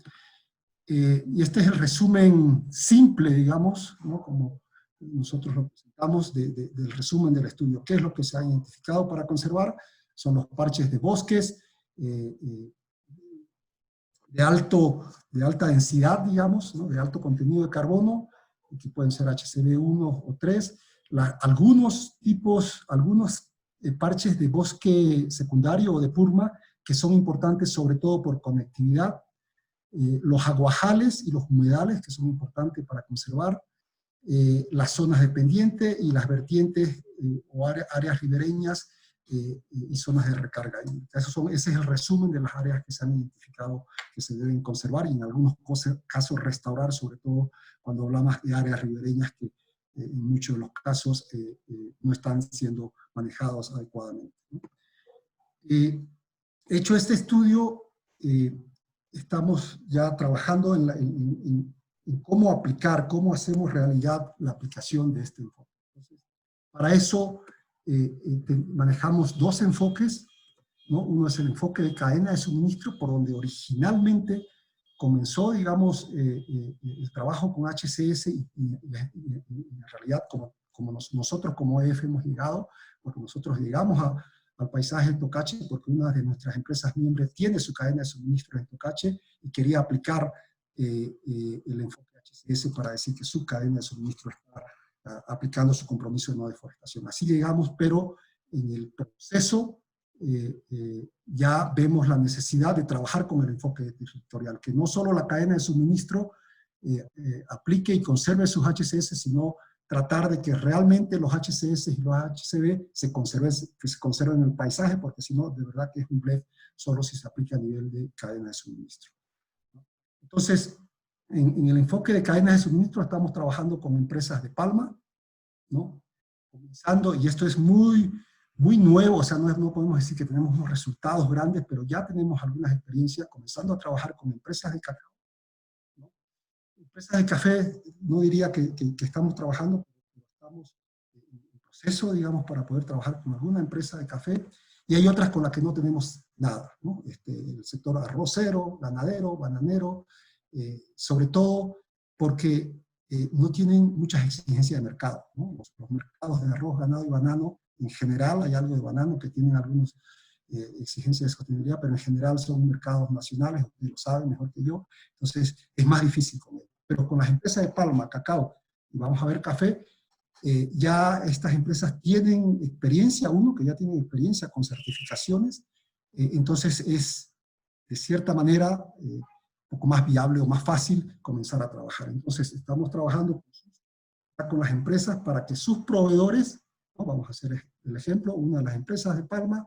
Y este es el resumen simple, digamos, ¿no? Como nosotros lo presentamos del resumen del estudio. ¿Qué es lo que se ha identificado para conservar? Son los parches de bosques de alta densidad, digamos, ¿no? De alto contenido de carbono, que pueden ser HCB1 o 3, algunos parches de bosque secundario o de purma, que son importantes sobre todo por conectividad, los aguajales y los humedales, que son importantes para conservar, las zonas de pendiente y las vertientes o áreas ribereñas y zonas de recarga. Ese es el resumen de las áreas que se han identificado que se deben conservar y en algunos casos restaurar, sobre todo cuando hablamos de áreas ribereñas que en muchos de los casos no están siendo manejados adecuadamente, ¿no? Hecho este estudio, estamos ya trabajando en cómo aplicar, cómo hacemos realidad la aplicación de este enfoque. Entonces, para eso manejamos dos enfoques, ¿no? Uno es el enfoque de cadena de suministro, por donde originalmente comenzó, digamos, el trabajo con HCS y en realidad como nosotros como EF hemos llegado, porque nosotros llegamos al paisaje en Tocache porque una de nuestras empresas miembros tiene su cadena de suministro en Tocache y quería aplicar el enfoque HCS para decir que su cadena de suministro está aplicando su compromiso de no deforestación. Así llegamos, pero en el proceso ya vemos la necesidad de trabajar con el enfoque territorial, que no solo la cadena de suministro aplique y conserve sus HCS, sino tratar de que realmente los HCS y los HCB se conserven en el paisaje, porque si no, de verdad que es un blef solo si se aplica a nivel de cadena de suministro. Entonces, en el enfoque de cadenas de suministro estamos trabajando con empresas de palma, ¿no? Comenzando, y esto es muy nuevo, o sea, no podemos decir que tenemos unos resultados grandes, pero ya tenemos algunas experiencias comenzando a trabajar con empresas de cacao, ¿no? Empresas de café, no diría que estamos trabajando, pero estamos en proceso, digamos, para poder trabajar con alguna empresa de café, y hay otras con las que no tenemos nada, ¿no? El sector arrocero, ganadero, bananero, sobre todo porque no tienen muchas exigencias de mercado, ¿no? Los mercados de arroz, ganado y banano, en general hay algo de banano que tienen algunas exigencias de sostenibilidad, pero en general son mercados nacionales, ustedes lo saben mejor que yo, entonces es más difícil con ellos. Pero con las empresas de palma, cacao, y vamos a ver café, ya estas empresas tienen experiencia, que ya tienen experiencia con certificaciones, entonces es, de cierta manera, un poco más viable o más fácil comenzar a trabajar. Entonces, estamos trabajando con las empresas para que sus proveedores, ¿no? Vamos a hacer el ejemplo, una de las empresas de palma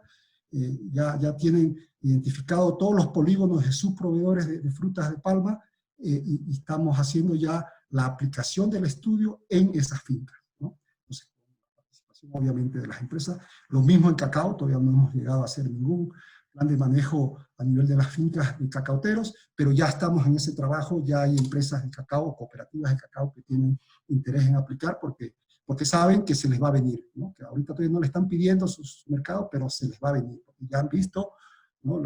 ya tienen identificado todos los polígonos de sus proveedores de frutas de palma y estamos haciendo ya la aplicación del estudio en esas fincas, ¿no? Entonces, la participación obviamente de las empresas. Lo mismo en cacao, todavía no hemos llegado a hacer ningún plan de manejo a nivel de las fincas de cacauteros, pero ya estamos en ese trabajo, ya hay empresas de cacao, cooperativas de cacao que tienen interés en aplicar porque saben que se les va a venir, ¿no? Que ahorita todavía no le están pidiendo sus mercados, pero se les va a venir, porque ya han visto, ¿no?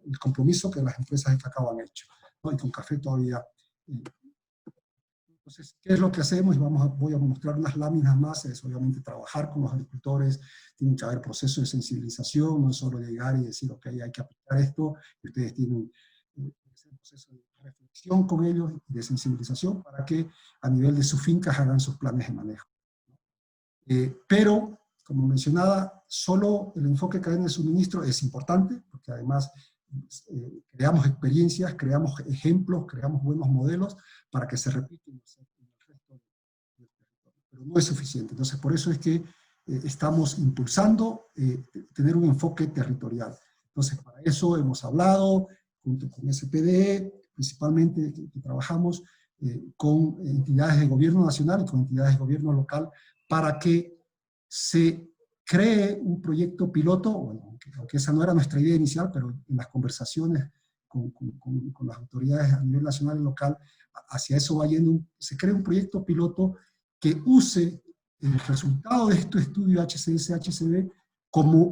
El compromiso que las empresas de cacao han hecho, ¿no? Y con café todavía. Entonces, ¿qué es lo que hacemos? Y voy a mostrar unas láminas más, es obviamente trabajar con los agricultores, tiene que haber proceso de sensibilización, no es solo llegar y decir, ok, hay que aplicar esto, y ustedes tienen ese proceso de reflexión con ellos, de sensibilización, para que a nivel de sus fincas hagan sus planes de manejo. Pero, como mencionaba, solo el enfoque cadena de suministro es importante, porque además creamos experiencias, creamos ejemplos, creamos buenos modelos para que se repiten en el resto del territorio. Pero no es suficiente. Entonces, por eso es que estamos impulsando tener un enfoque territorial. Entonces, para eso hemos hablado, junto con SPDE, principalmente que trabajamos con entidades de gobierno nacional y con entidades de gobierno local para que se cree un proyecto piloto, bueno, aunque esa no era nuestra idea inicial, pero en las conversaciones con las autoridades a nivel nacional y local, hacia eso va yendo, se crea un proyecto piloto que use el resultado de este estudio HCS-HCB como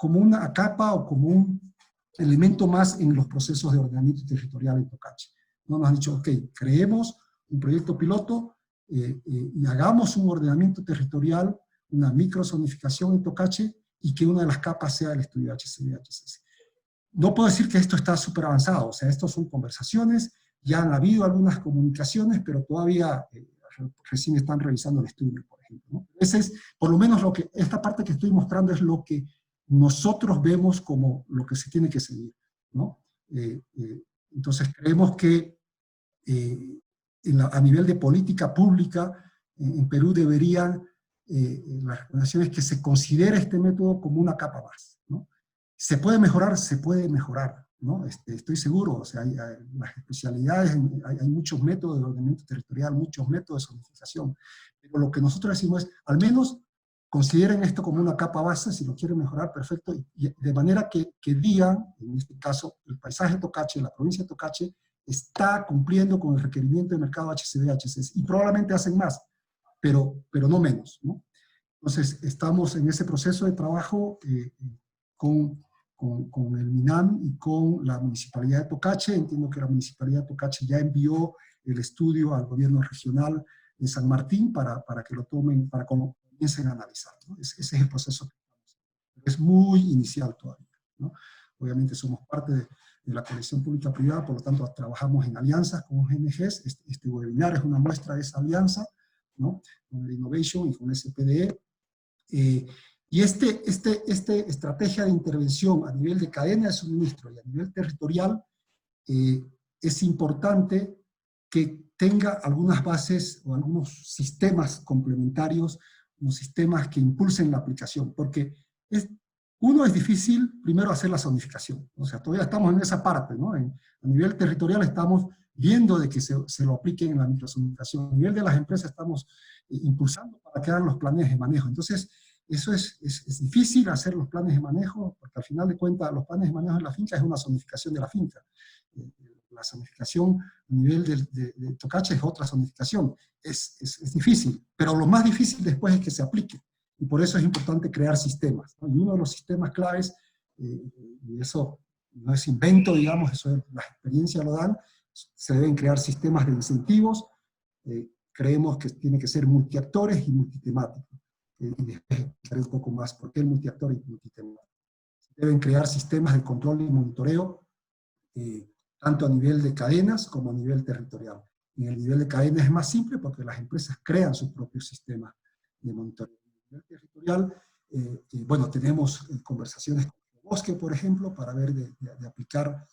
una capa o como un elemento más en los procesos de ordenamiento territorial en Tocache. No nos han dicho, ok, creemos un proyecto piloto y hagamos un ordenamiento territorial, una microzonificación en Tocache y que una de las capas sea el estudio HCB-HCS. No puedo decir que esto está súper avanzado, o sea, estos son conversaciones, ya han habido algunas comunicaciones, pero todavía recién están revisando el estudio, por ejemplo, ¿no? Ese es, por lo menos esta parte que estoy mostrando es lo que nosotros vemos como lo que se tiene que seguir, ¿no? Entonces creemos que a nivel de política pública en Perú deberían las recomendaciones que se considere este método como una capa más, ¿no? ¿Se puede mejorar, ¿no? Estoy seguro, o sea, hay las especialidades, hay muchos métodos de ordenamiento territorial, muchos métodos de zonificación, pero lo que nosotros decimos es, al menos consideren esto como una capa base, si lo quieren mejorar, perfecto, y de manera que digan, en este caso, el paisaje de Tocache, la provincia de Tocache, está cumpliendo con el requerimiento de mercado HCD-HCS, y probablemente hacen más, pero no menos, ¿no? Entonces, estamos en ese proceso de trabajo con el MINAM y con la Municipalidad de Tocache. Entiendo que la Municipalidad de Tocache ya envió el estudio al gobierno regional de San Martín para que lo tomen, para que lo comiencen a analizar, ¿no? Ese es el proceso que estamos haciendo. Es muy inicial todavía, ¿no? Obviamente somos parte de la coalición pública-privada, por lo tanto trabajamos en alianzas con ONGs. Este webinar es una muestra de esa alianza, ¿no? Con el Innovation y con SPDE. Y esta estrategia de intervención a nivel de cadena de suministro y a nivel territorial es importante que tenga algunas bases o algunos sistemas complementarios, unos sistemas que impulsen la aplicación, porque uno es difícil primero hacer la zonificación, o sea, todavía estamos en esa parte, ¿no? A nivel territorial estamos viendo de que se lo apliquen en la microzonificación. A nivel de las empresas estamos impulsando para que hagan los planes de manejo. Entonces, eso es difícil hacer los planes de manejo, porque al final de cuentas los planes de manejo de la finca es una zonificación de la finca. La zonificación a nivel de Tocache es otra zonificación. Es difícil, pero lo más difícil después es que se aplique. Y por eso es importante crear sistemas, ¿no? Y uno de los sistemas claves, y eso no es invento, digamos, eso las experiencias lo dan, se deben crear sistemas de incentivos. Creemos que tiene que ser multiactores y multitemáticos. Y después explicaré un poco más por qué el multiactor y multitemático. Deben crear sistemas de control y monitoreo, tanto a nivel de cadenas como a nivel territorial. En el nivel de cadena es más simple porque las empresas crean sus propios sistemas de monitoreo. En el nivel territorial, bueno, tenemos conversaciones con Geobosque, por ejemplo, para ver de aplicar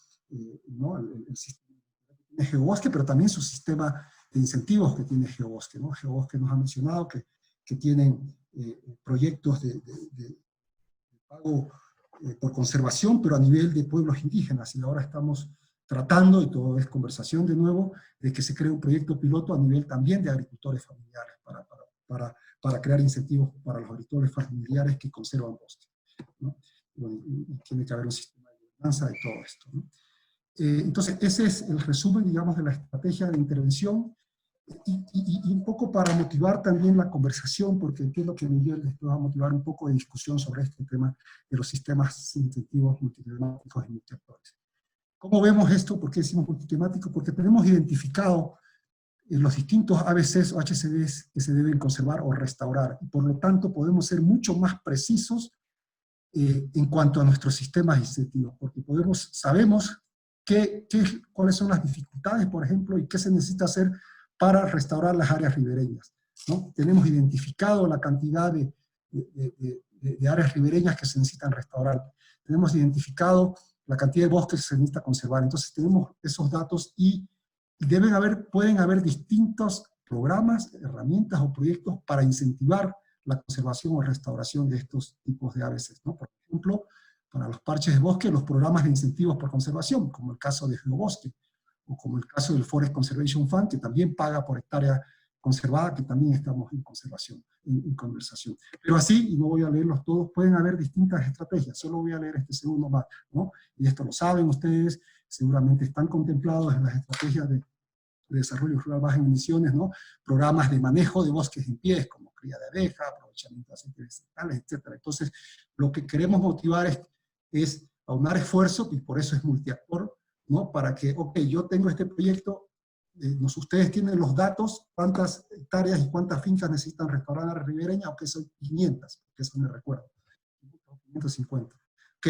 ¿no? el sistema que tiene Geobosque, pero también su sistema de incentivos que tiene Geobosque, ¿no? Geobosque nos ha mencionado que tienen proyectos de pago por conservación, pero a nivel de pueblos indígenas, y ahora estamos tratando, y todo es conversación de nuevo, de que se cree un proyecto piloto a nivel también de agricultores familiares, para crear incentivos para los agricultores familiares que conservan bosques, ¿no? Y tiene que haber un sistema de gobernanza de todo esto, ¿no? Entonces, ese es el resumen, digamos, de la estrategia de intervención, y un poco para motivar también la conversación, porque entiendo que Miguel después va a motivar un poco de discusión sobre este tema de los sistemas incentivos multitemáticos y multiactores. ¿Cómo vemos esto? ¿Por qué decimos multitemático? Porque tenemos identificado los distintos ABCs o HCDs que se deben conservar o restaurar, y por lo tanto podemos ser mucho más precisos en cuanto a nuestros sistemas incentivos, porque sabemos cuáles son las dificultades, por ejemplo, y qué se necesita hacer para restaurar las áreas ribereñas, ¿no? Tenemos identificado la cantidad de áreas ribereñas que se necesitan restaurar. Tenemos identificado la cantidad de bosques que se necesita conservar. Entonces tenemos esos datos y pueden haber distintos programas, herramientas o proyectos para incentivar la conservación o restauración de estos tipos de ABCs, ¿no? Por ejemplo, para los parches de bosque, los programas de incentivos por conservación, como el caso de Geobosque, o como el caso del Forest Conservation Fund, que también paga por hectárea conservada, que también estamos en conservación, en conversación. Pero así, y no voy a leerlos todos, pueden haber distintas estrategias, solo voy a leer este segundo más, ¿no? Y esto lo saben ustedes, seguramente están contemplados en las estrategias de desarrollo rural bajo en emisiones, ¿no? Programas de manejo de bosques en pie, como cría de abeja, aprovechamiento de aceites vegetales, etc. Entonces, lo que queremos motivar es aunar esfuerzo, y por eso es multiactor, ¿no? Para que, ok, yo tengo este proyecto, ustedes tienen los datos, cuántas hectáreas y cuántas fincas necesitan restaurar la ribereña, aunque son 500, porque eso me recuerdo, 550. Ok,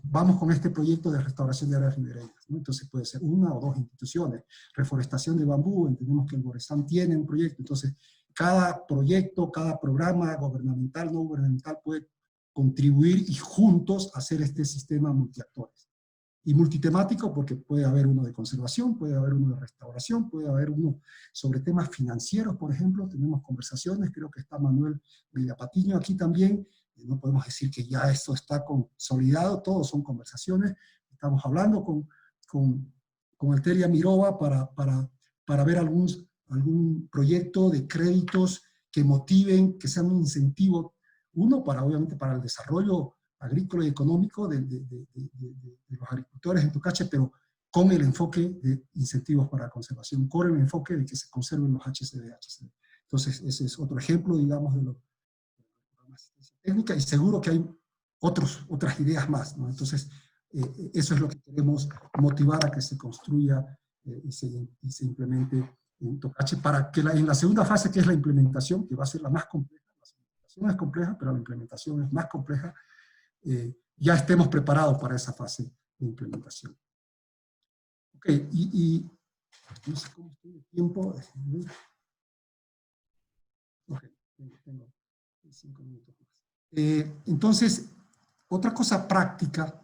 vamos con este proyecto de restauración de áreas ribereñas, ¿no? Entonces puede ser una o dos instituciones. Reforestación de bambú, entendemos que el Boresán tiene un proyecto, entonces cada proyecto, cada programa gubernamental, no gubernamental puede contribuir y juntos hacer este sistema multiactores. Y multitemático porque puede haber uno de conservación, puede haber uno de restauración, puede haber uno sobre temas financieros, por ejemplo, tenemos conversaciones, creo que está Manuel Villapatiño aquí también, no podemos decir que ya esto está consolidado, todos son conversaciones, estamos hablando con Alteria Mirova para ver algún proyecto de créditos que motiven, que sean un incentivo, obviamente para el desarrollo agrícola y económico de los agricultores en Tocache, pero con el enfoque de incentivos para la conservación, con el enfoque de que se conserven los HCD. Entonces, ese es otro ejemplo, digamos, de la asistencia técnica, y seguro que hay otras ideas más, ¿no? Entonces, eso es lo que queremos motivar a que se construya y se implemente en Tocache, para que en la segunda fase, que es la implementación, que va a ser la más compleja, la implementación es compleja, pero la implementación es más compleja, ya estemos preparados para esa fase de implementación. Ok, y no sé cómo estoy de tiempo. Ok, tengo 5 minutos más. Entonces, otra cosa práctica,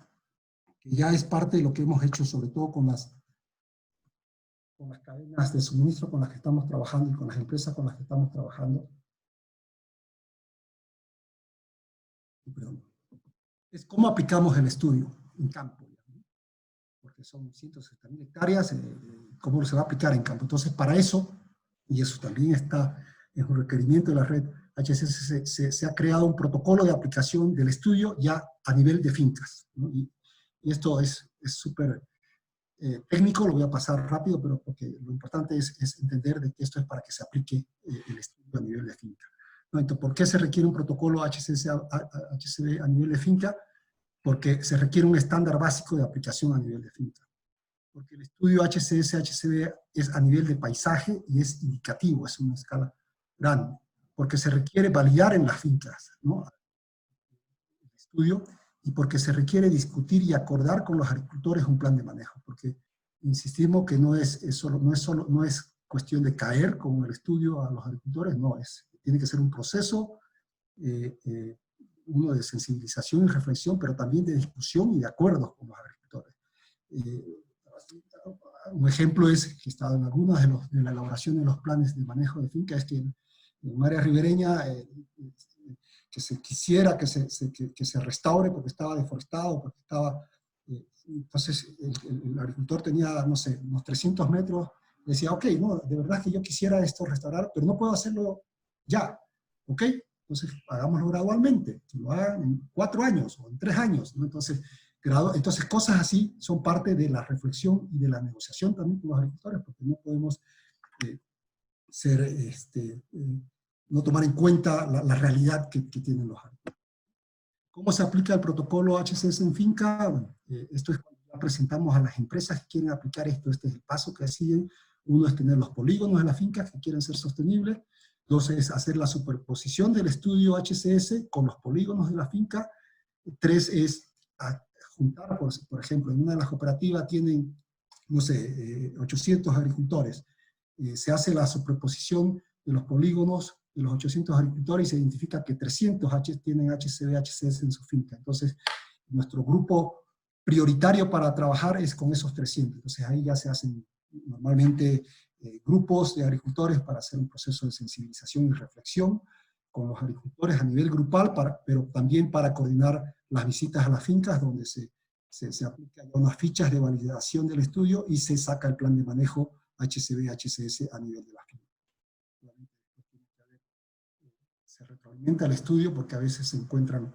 que ya es parte de lo que hemos hecho, sobre todo con las cadenas de suministro con las que estamos trabajando y con las empresas con las que estamos trabajando, es cómo aplicamos el estudio en campo, ¿no? Porque son 160.000 hectáreas, cómo se va a aplicar en campo. Entonces, para eso, y eso también está en un requerimiento de la red HCC, se ha creado un protocolo de aplicación del estudio ya a nivel de fincas, ¿no? Y esto es súper técnico, lo voy a pasar rápido, pero porque lo importante es entender de que esto es para que se aplique el estudio a nivel de finca, ¿no? Entonces, ¿por qué se requiere un protocolo HCD a nivel de finca? Porque se requiere un estándar básico de aplicación a nivel de finca. Porque el estudio HCD es a nivel de paisaje y es indicativo, es una escala grande. Porque se requiere validar en las fincas, ¿no? El estudio, y porque se requiere discutir y acordar con los agricultores un plan de manejo. Porque insistimos que no es cuestión de caer con el estudio a los agricultores, no, tiene que ser un proceso, uno de sensibilización y reflexión, pero también de discusión y de acuerdos con los agricultores. Un ejemplo es que está en algunas de la elaboración de los planes de manejo de finca, es que en un área ribereña que se quisiera que se restaure porque estaba deforestado, porque estaba... entonces el agricultor tenía, no sé, unos 300 metros, decía, ok, no, de verdad que yo quisiera esto restaurar, pero no puedo hacerlo ya, ok, entonces hagámoslo gradualmente, que lo hagan en 4 años o en 3 años, ¿no? Entonces cosas así son parte de la reflexión y de la negociación también con los agricultores, porque no podemos no tomar en cuenta la realidad que tienen los agricultores. ¿Cómo se aplica el protocolo HCS en finca? Bueno, esto es cuando ya presentamos a las empresas que quieren aplicar esto. Este es el paso que siguen. Uno es tener los polígonos de la finca que quieren ser sostenibles. 2 es hacer la superposición del estudio HCS con los polígonos de la finca. 3 es juntar, por ejemplo, en una de las cooperativas tienen, no sé, 800 agricultores. Se hace la superposición de los polígonos de los 800 agricultores y se identifica que 300 tienen HCB, HCS en su finca. Entonces, nuestro grupo prioritario para trabajar es con esos 300. Entonces, ahí ya se hacen normalmente grupos de agricultores para hacer un proceso de sensibilización y reflexión con los agricultores a nivel grupal, pero también para coordinar las visitas a las fincas, donde se aplican unas fichas de validación del estudio y se saca el plan de manejo HCB, HCS a nivel de la finca. Se retroalimenta el estudio porque a veces se encuentran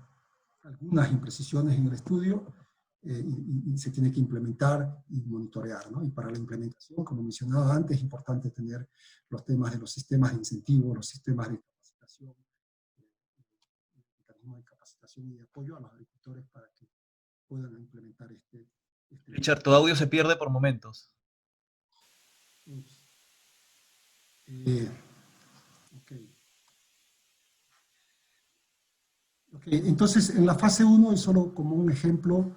algunas imprecisiones en el estudio y se tiene que implementar y monitorear, ¿no? Y para la implementación, como mencionaba antes, es importante tener los temas de los sistemas de incentivo, los sistemas de capacitación, mecanismos de capacitación y de apoyo a los agricultores para que puedan implementar este Richard, tu audio se pierde por momentos. Entonces, en la fase 1, es solo como un ejemplo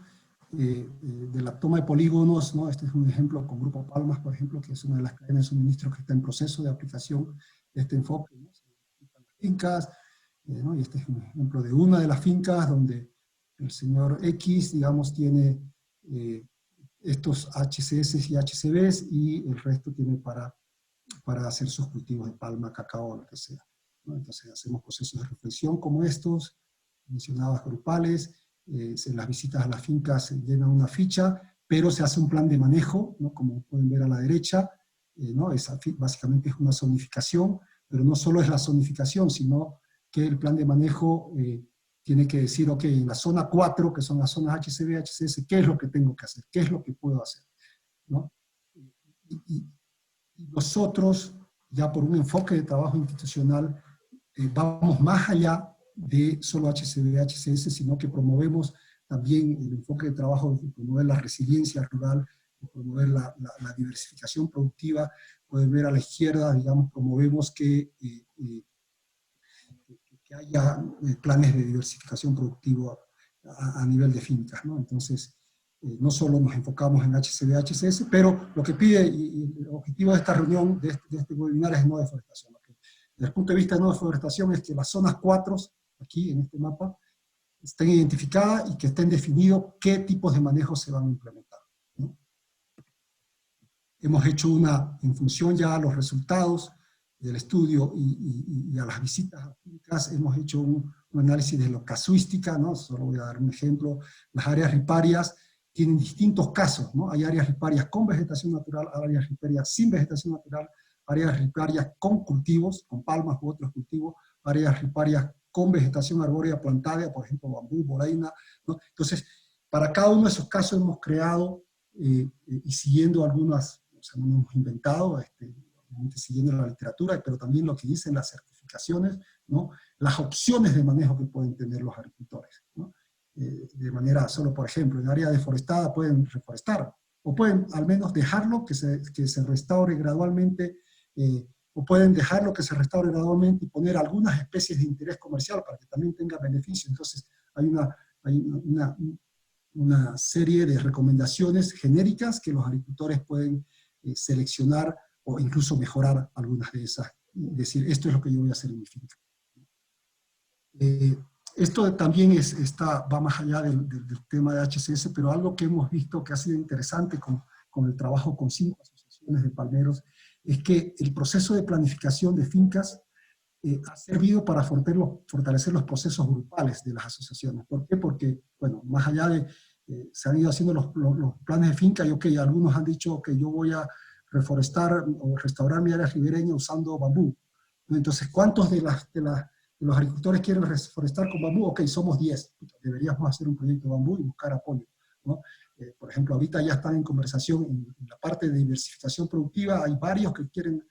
de la toma de polígonos, ¿no? Este es un ejemplo con Grupo Palmas, por ejemplo, que es una de las cadenas de suministro que está en proceso de aplicación de este enfoque, ¿no? Se identifican las fincas, ¿no? Y este es un ejemplo de una de las fincas donde el señor X, digamos, tiene estos HCS y HCBs y el resto tiene para hacer sus cultivos de palma, cacao o lo que sea, ¿no? Entonces hacemos procesos de reflexión como estos, mencionadas grupales, en las visitas a las fincas se llena una ficha, pero se hace un plan de manejo, ¿no? Como pueden ver a la derecha, ¿no? Básicamente es una zonificación, pero no solo es la zonificación, sino que el plan de manejo tiene que decir, ok, en la zona 4, que son las zonas HCB, HCS, ¿qué es lo que tengo que hacer? ¿Qué es lo que puedo hacer? ¿No? Y nosotros, ya por un enfoque de trabajo institucional, vamos más allá de solo HCB, HCS, sino que promovemos también el enfoque de trabajo de promover la resiliencia rural, de promover la diversificación productiva. Pueden ver a la izquierda, digamos, promovemos que haya planes de diversificación productiva a nivel de fincas, ¿no? Entonces, no solo nos enfocamos en HCB, HCS, pero lo que pide y el objetivo de esta reunión, de este webinar, es no deforestación. Desde el punto de vista de no deforestación es que las zonas 4, aquí en este mapa, estén identificadas y que estén definidos qué tipos de manejo se van a implementar, ¿no? Hemos hecho en función ya a los resultados del estudio y a las visitas a fincas, hemos hecho un análisis de la casuística, ¿no? Solo voy a dar un ejemplo. Las áreas riparias tienen distintos casos, ¿no? Hay áreas riparias con vegetación natural, áreas riparias sin vegetación natural, áreas riparias con cultivos, con palmas u otros cultivos, áreas riparias con vegetación arbórea plantaria, por ejemplo, bambú, boraina, ¿no? Entonces, para cada uno de esos casos hemos creado, y siguiendo algunas, o sea, no hemos inventado, siguiendo la literatura, pero también lo que dicen las certificaciones, ¿no? Las opciones de manejo que pueden tener los agricultores, ¿no? De manera, solo por ejemplo, en área deforestada pueden reforestar, o pueden al menos dejarlo que se restaure gradualmente, o pueden dejarlo que se restaure gradualmente y poner algunas especies de interés comercial para que también tenga beneficio. Entonces hay una serie de recomendaciones genéricas que los agricultores pueden seleccionar o incluso mejorar algunas de esas, y decir, esto es lo que yo voy a hacer en mi finca. Esto también va más allá del tema de HCS, pero algo que hemos visto que ha sido interesante con el trabajo con 5 asociaciones de palmeros, es que el proceso de planificación de fincas ha servido para fortalecer los procesos grupales de las asociaciones. ¿Por qué? Porque, bueno, más allá de, se han ido haciendo los planes de finca, y ok, algunos han dicho que yo voy a reforestar o restaurar mi área ribereña usando bambú. Entonces, ¿cuántos de los agricultores quieren reforestar con bambú? Ok, somos 10. Deberíamos hacer un proyecto de bambú y buscar apoyo, ¿no? Por ejemplo, ahorita ya están en conversación en la parte de diversificación productiva, hay varios que quieren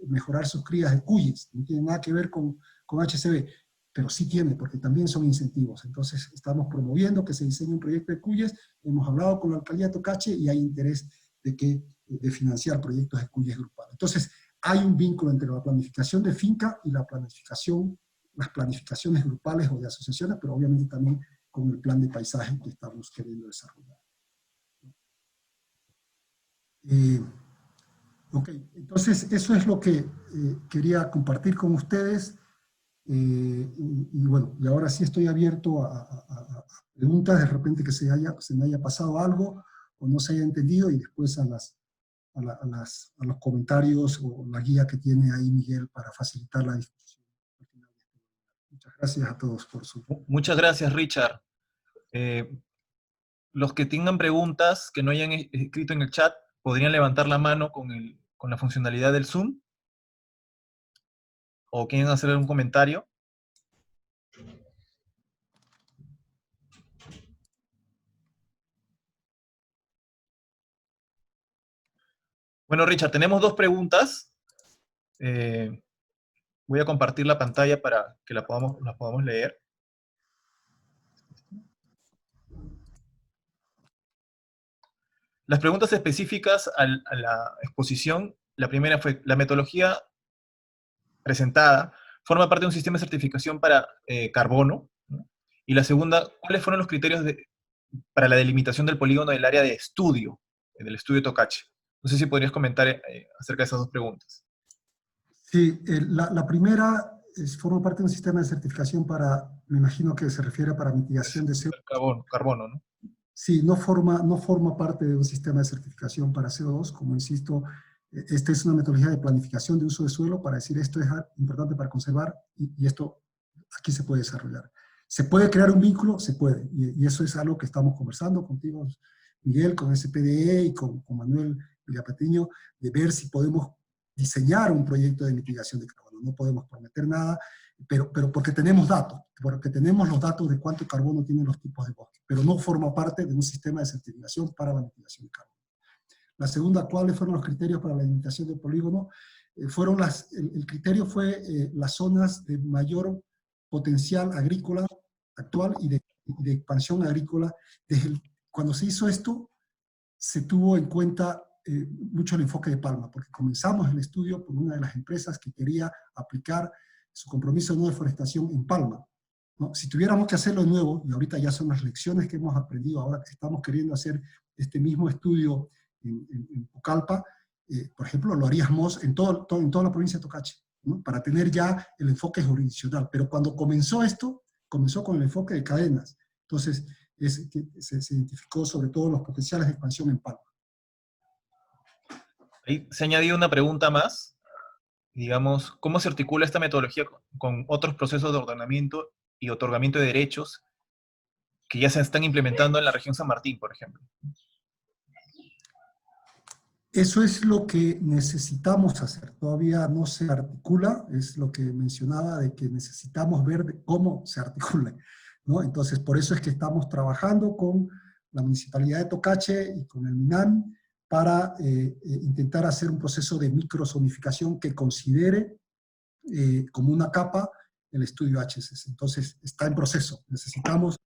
mejorar sus crías de cuyes, no tiene nada que ver con HCB, pero sí tiene, porque también son incentivos. Entonces, estamos promoviendo que se diseñe un proyecto de cuyes, hemos hablado con la alcaldía de Tocache y hay interés de financiar proyectos de cuyes grupales. Entonces, hay un vínculo entre la planificación de finca y las planificaciones grupales o de asociaciones, pero obviamente también con el plan de paisaje que estamos queriendo desarrollar. Ok, entonces eso es lo que quería compartir con ustedes. Y bueno, y ahora sí estoy abierto a preguntas, de repente que se me haya pasado algo o no se haya entendido, y después a los comentarios o la guía que tiene ahí Miguel para facilitar la discusión. Muchas gracias a todos por su... Muchas gracias, Richard. Los que tengan preguntas que no hayan escrito en el chat, ¿podrían levantar la mano con la funcionalidad del Zoom? ¿O quieren hacer un comentario? Bueno, Richard, tenemos 2 preguntas. Voy a compartir la pantalla para que las podamos leer. Las preguntas específicas a la exposición, la primera fue, la metodología presentada forma parte de un sistema de certificación para carbono, ¿no? Y la segunda, ¿cuáles fueron los criterios para la delimitación del polígono del área de estudio, del estudio Tocache? No sé si podrías comentar acerca de esas 2 preguntas. Sí, la primera forma parte de un sistema de certificación para, me imagino que se refiere para mitigación de CO2. Carbono, ¿no? Sí, no forma parte de un sistema de certificación para CO2, como insisto, esta es una metodología de planificación de uso de suelo para decir esto es importante para conservar y esto aquí se puede desarrollar. ¿Se puede crear un vínculo? Se puede, y eso es algo que estamos conversando contigo, Miguel, con SPDE y con Manuel Villapatiño, de ver si podemos diseñar un proyecto de mitigación de carbono. No podemos prometer nada, pero porque tenemos datos, porque tenemos los datos de cuánto carbono tienen los tipos de bosque, pero no forma parte de un sistema de certificación para la mitigación de carbono. La segunda, ¿cuáles fueron los criterios para la limitación del polígono? El criterio fue las zonas de mayor potencial agrícola actual y de expansión agrícola. Cuando se hizo esto, se tuvo en cuenta mucho el enfoque de Palma, porque comenzamos el estudio por una de las empresas que quería aplicar su compromiso de no deforestación en Palma, ¿no? Si tuviéramos que hacerlo de nuevo, y ahorita ya son las lecciones que hemos aprendido, ahora que estamos queriendo hacer este mismo estudio en Pucallpa, por ejemplo, lo haríamos en toda la provincia de Tocache, ¿no? Para tener ya el enfoque jurisdiccional. Pero cuando comenzó esto, comenzó con el enfoque de cadenas. Entonces, se identificó sobre todo los potenciales de expansión en Palma. Ahí se ha añadido una pregunta más. Digamos, ¿cómo se articula esta metodología con otros procesos de ordenamiento y otorgamiento de derechos que ya se están implementando en la región San Martín, por ejemplo? Eso es lo que necesitamos hacer. Todavía no se articula, es lo que mencionaba de que necesitamos ver cómo se articula, ¿no? Entonces, por eso es que estamos trabajando con la Municipalidad de Tocache y con el MINAM para intentar hacer un proceso de microzonificación que considere como una capa el estudio HCS. Entonces, está en proceso. Necesitamos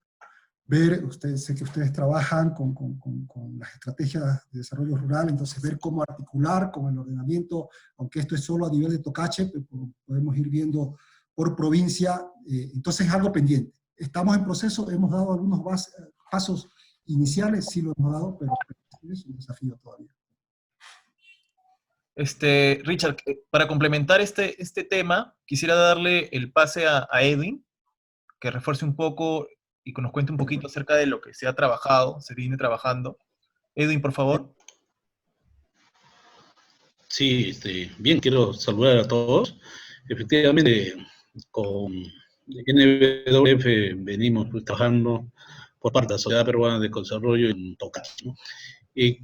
ver, sé que ustedes trabajan con las estrategias de desarrollo rural, entonces ver cómo articular con el ordenamiento, aunque esto es solo a nivel de Tocache, podemos ir viendo por provincia, entonces es algo pendiente. Estamos en proceso, hemos dado algunos pasos iniciales, sí lo hemos dado, pero es un desafío todavía. Richard, para complementar este tema, quisiera darle el pase a Edwin, que refuerce un poco y que nos cuente un poquito acerca de lo que se ha trabajado, se viene trabajando. Edwin, por favor. Sí, bien, quiero saludar a todos. Efectivamente, con NWF venimos pues, trabajando por parte de la Sociedad Peruana de Desarrollo en Tocache, ¿no? Y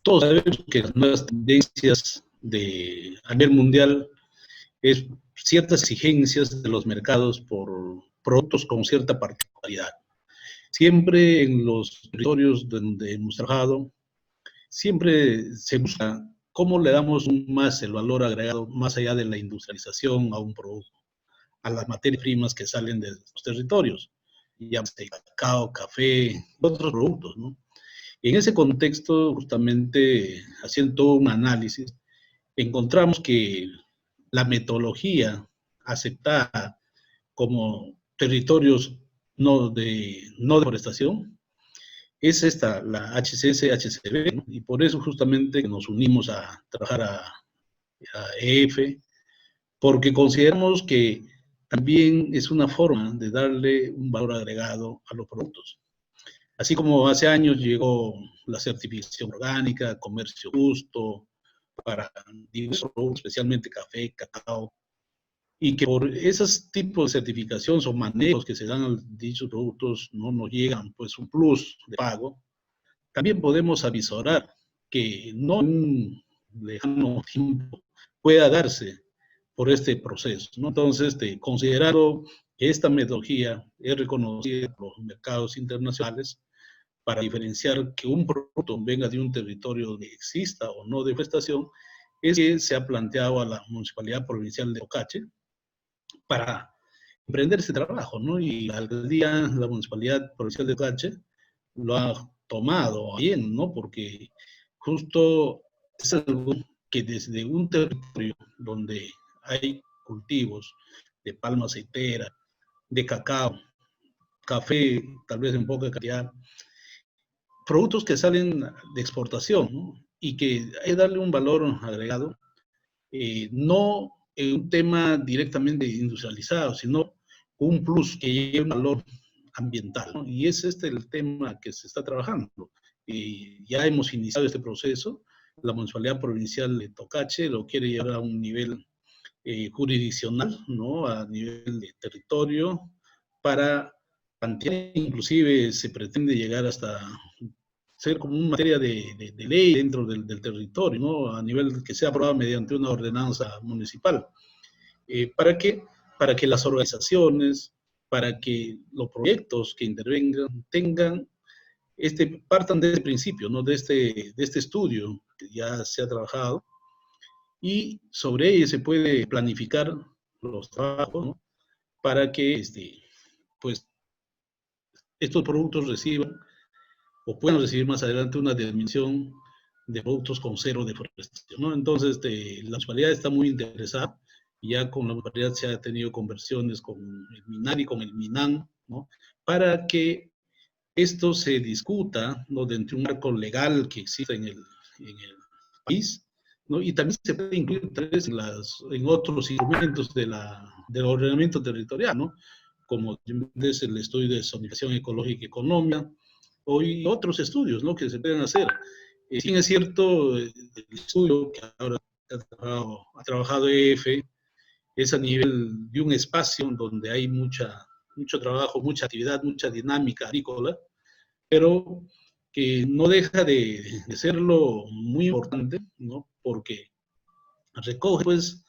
todos sabemos que las nuevas tendencias a nivel mundial es ciertas exigencias de los mercados por productos con cierta particularidad. Siempre en los territorios donde hemos trabajado, siempre se busca cómo le damos más el valor agregado, más allá de la industrialización a un producto, a las materias primas que salen de los territorios, ya sea cacao, café, otros productos, ¿no? Y en ese contexto, justamente haciendo todo un análisis, encontramos que la metodología aceptada como territorios no de deforestación es esta, la HCS-HCB, ¿no? Y por eso justamente nos unimos a trabajar a EF, porque consideramos que también es una forma de darle un valor agregado a los productos. Así como hace años llegó la certificación orgánica, comercio justo, para diversos productos, especialmente café, cacao, y que por esos tipos de certificaciones o manejos que se dan a dichos productos no nos llegan pues un plus de pago, también podemos avisorar que no en un lejano tiempo pueda darse por este proceso, ¿no? Entonces, considerado que esta metodología es reconocida por los mercados internacionales, para diferenciar que un producto venga de un territorio donde exista o no deforestación, es que se ha planteado a la Municipalidad Provincial de Tocache para emprender ese trabajo, ¿no? Y la alcaldía, la Municipalidad Provincial de Tocache lo ha tomado bien, ¿no? Porque justo es algo que desde un territorio donde hay cultivos de palma aceitera, de cacao, café, tal vez en poca cantidad, productos que salen de exportación, ¿no? Y que hay que darle un valor agregado, no en un tema directamente industrializado, sino un plus que lleve un valor ambiental, ¿no? Y es el tema que se está trabajando. Ya hemos iniciado este proceso, la Municipalidad Provincial de Tocache lo quiere llevar a un nivel jurisdiccional, ¿no? A nivel de territorio, para plantear, inclusive se pretende llegar hasta ser como una materia de ley dentro del territorio, ¿no? A nivel que sea aprobada mediante una ordenanza municipal. ¿Para qué? Para que las organizaciones, para que los proyectos que intervengan tengan, partan de este principio, ¿no? De este estudio que ya se ha trabajado, y sobre ello se puede planificar los trabajos, ¿no? Para que pues, estos productos reciban o puedan recibir más adelante una dimensión de productos con cero deforestación, ¿no? Entonces, la municipalidad está muy interesada, ya con la municipalidad se ha tenido conversiones con el MINAN y con el MINAN, ¿no? Para que esto se discuta, ¿no? Dentro de un marco legal que existe en el país, ¿no? Y también se puede incluir en otros instrumentos del ordenamiento territorial, ¿no? Como es el estudio de zonificación ecológica y económica, o otros estudios, ¿no? Que se pueden hacer. Sí es cierto, el estudio que ahora ha trabajado EF es a nivel de un espacio donde hay mucho trabajo, mucha actividad, mucha dinámica agrícola, pero que no deja de serlo muy importante, ¿no? Porque recoge, pues,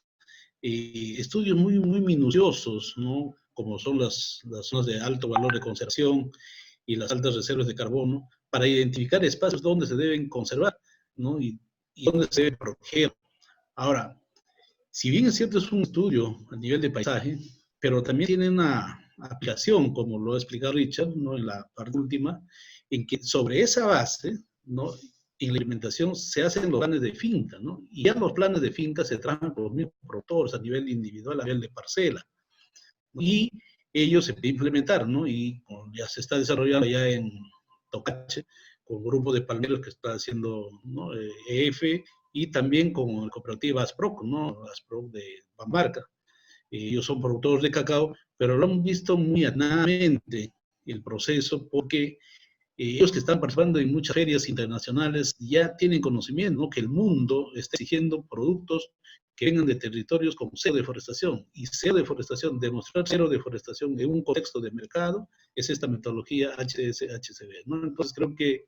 estudios muy, muy minuciosos, ¿no? Como son las zonas de alto valor de conservación y las altas reservas de carbono, para identificar espacios donde se deben conservar, ¿no? Y donde se debe proteger. Ahora, si bien es cierto, es un estudio a nivel de paisaje, pero también tiene una aplicación, como lo ha explicado Richard, ¿no? En la parte última, en que sobre esa base, ¿no? En la implementación se hacen los planes de finca, ¿no? Y ya los planes de finca se trabajan por los mismos productores a nivel individual, a nivel de parcela. Y ellos se pueden implementar, ¿no? Y ya se está desarrollando ya en Tocache, con un grupo de palmeros que está haciendo, ¿no? EF y también con la cooperativa Asproc, ¿no? Asproc de Pambarca. Ellos son productores de cacao, pero lo han visto muy atentamente el proceso porque ellos que están participando en muchas ferias internacionales ya tienen conocimiento, ¿no? Que el mundo está exigiendo productos que vengan de territorios con cero deforestación. Y cero deforestación, demostrar cero deforestación en un contexto de mercado, es esta metodología HDS-HCB, ¿no? Entonces creo que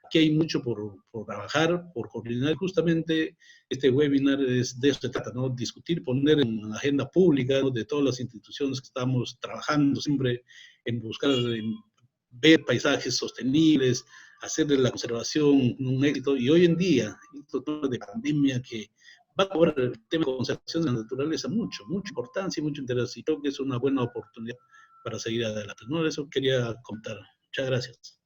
aquí hay mucho por trabajar, por coordinar. Justamente este webinar es de eso se trata, ¿no? Discutir, poner en la agenda pública, ¿no? De todas las instituciones que estamos trabajando siempre en buscar, en ver paisajes sostenibles, hacer de la conservación un éxito. Y hoy en día, esto de pandemia que va a cobrar el tema de conservación de la naturaleza mucha importancia y mucho interés. Y creo que es una buena oportunidad para seguir adelante, ¿no? Eso quería contar. Muchas gracias.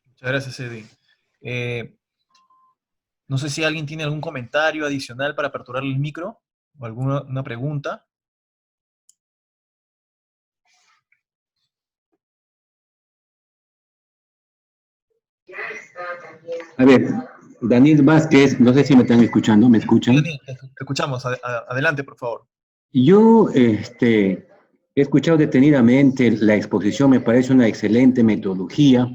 Muchas gracias, Eddie. No sé si alguien tiene algún comentario adicional para aperturar el micro o alguna una pregunta. A ver, Daniel Vázquez, no sé si me están escuchando, ¿me escuchan? Daniel, te escuchamos. Adelante, por favor. Yo he escuchado detenidamente la exposición, me parece una excelente metodología,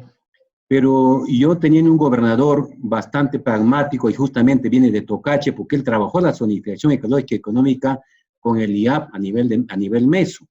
pero yo teniendo un gobernador bastante pragmático y justamente viene de Tocache porque él trabajó la zonificación ecológica y económica con el IAP a nivel meso.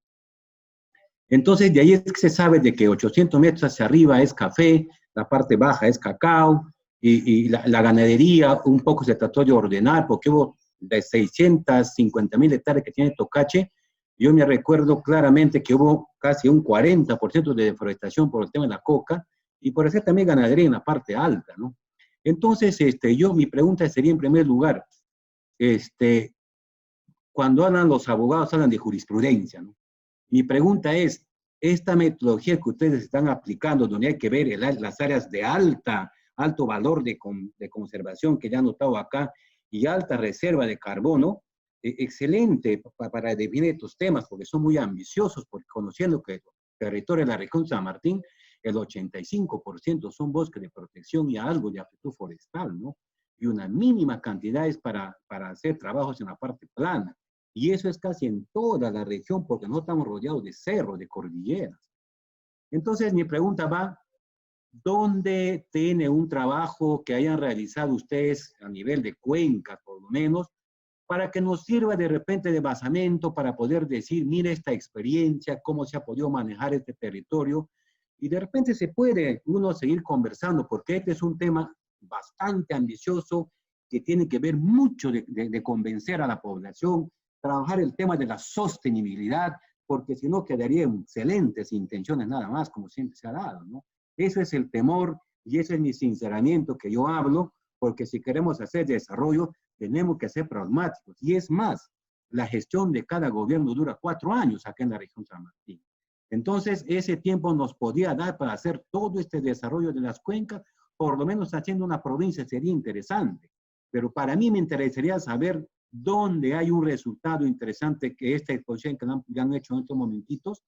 Entonces, de ahí es que se sabe de que 800 metros hacia arriba es café, la parte baja es cacao, y la ganadería un poco se trató de ordenar, porque hubo de 650.000 hectáreas que tiene Tocache, yo me recuerdo claramente que hubo casi un 40% de deforestación por el tema de la coca, y por hacer también ganadería en la parte alta, ¿no? Entonces, mi pregunta sería en primer lugar, cuando hablan los abogados, hablan de jurisprudencia, ¿no? Mi pregunta es, esta metodología que ustedes están aplicando, donde hay que ver las áreas de alto valor de conservación que ya han notado acá, y alta reserva de carbono, excelente para definir estos temas, porque son muy ambiciosos, porque conociendo que el territorio de la región San Martín, el 85% son bosques de protección y algo de aptitud forestal, ¿no? Y una mínima cantidad es para hacer trabajos en la parte plana. Y eso es casi en toda la región, porque no estamos rodeados de cerros, de cordilleras. Entonces, mi pregunta va, ¿dónde tiene un trabajo que hayan realizado ustedes a nivel de cuencas, por lo menos, para que nos sirva de repente de basamento para poder decir, mire esta experiencia, cómo se ha podido manejar este territorio, y de repente se puede uno seguir conversando, porque este es un tema bastante ambicioso, que tiene que ver mucho de convencer a la población, trabajar el tema de la sostenibilidad, porque si no quedarían excelentes intenciones nada más, como siempre se ha dado, ¿no? Ese es el temor y ese es mi sinceramiento que yo hablo, porque si queremos hacer desarrollo, tenemos que ser pragmáticos. Y es más, la gestión de cada gobierno dura 4 años acá en la región San Martín. Entonces, ese tiempo nos podía dar para hacer todo este desarrollo de las cuencas, por lo menos haciendo una provincia sería interesante. Pero para mí me interesaría saber dónde hay un resultado interesante que esta exposición que ya han hecho en estos momentitos.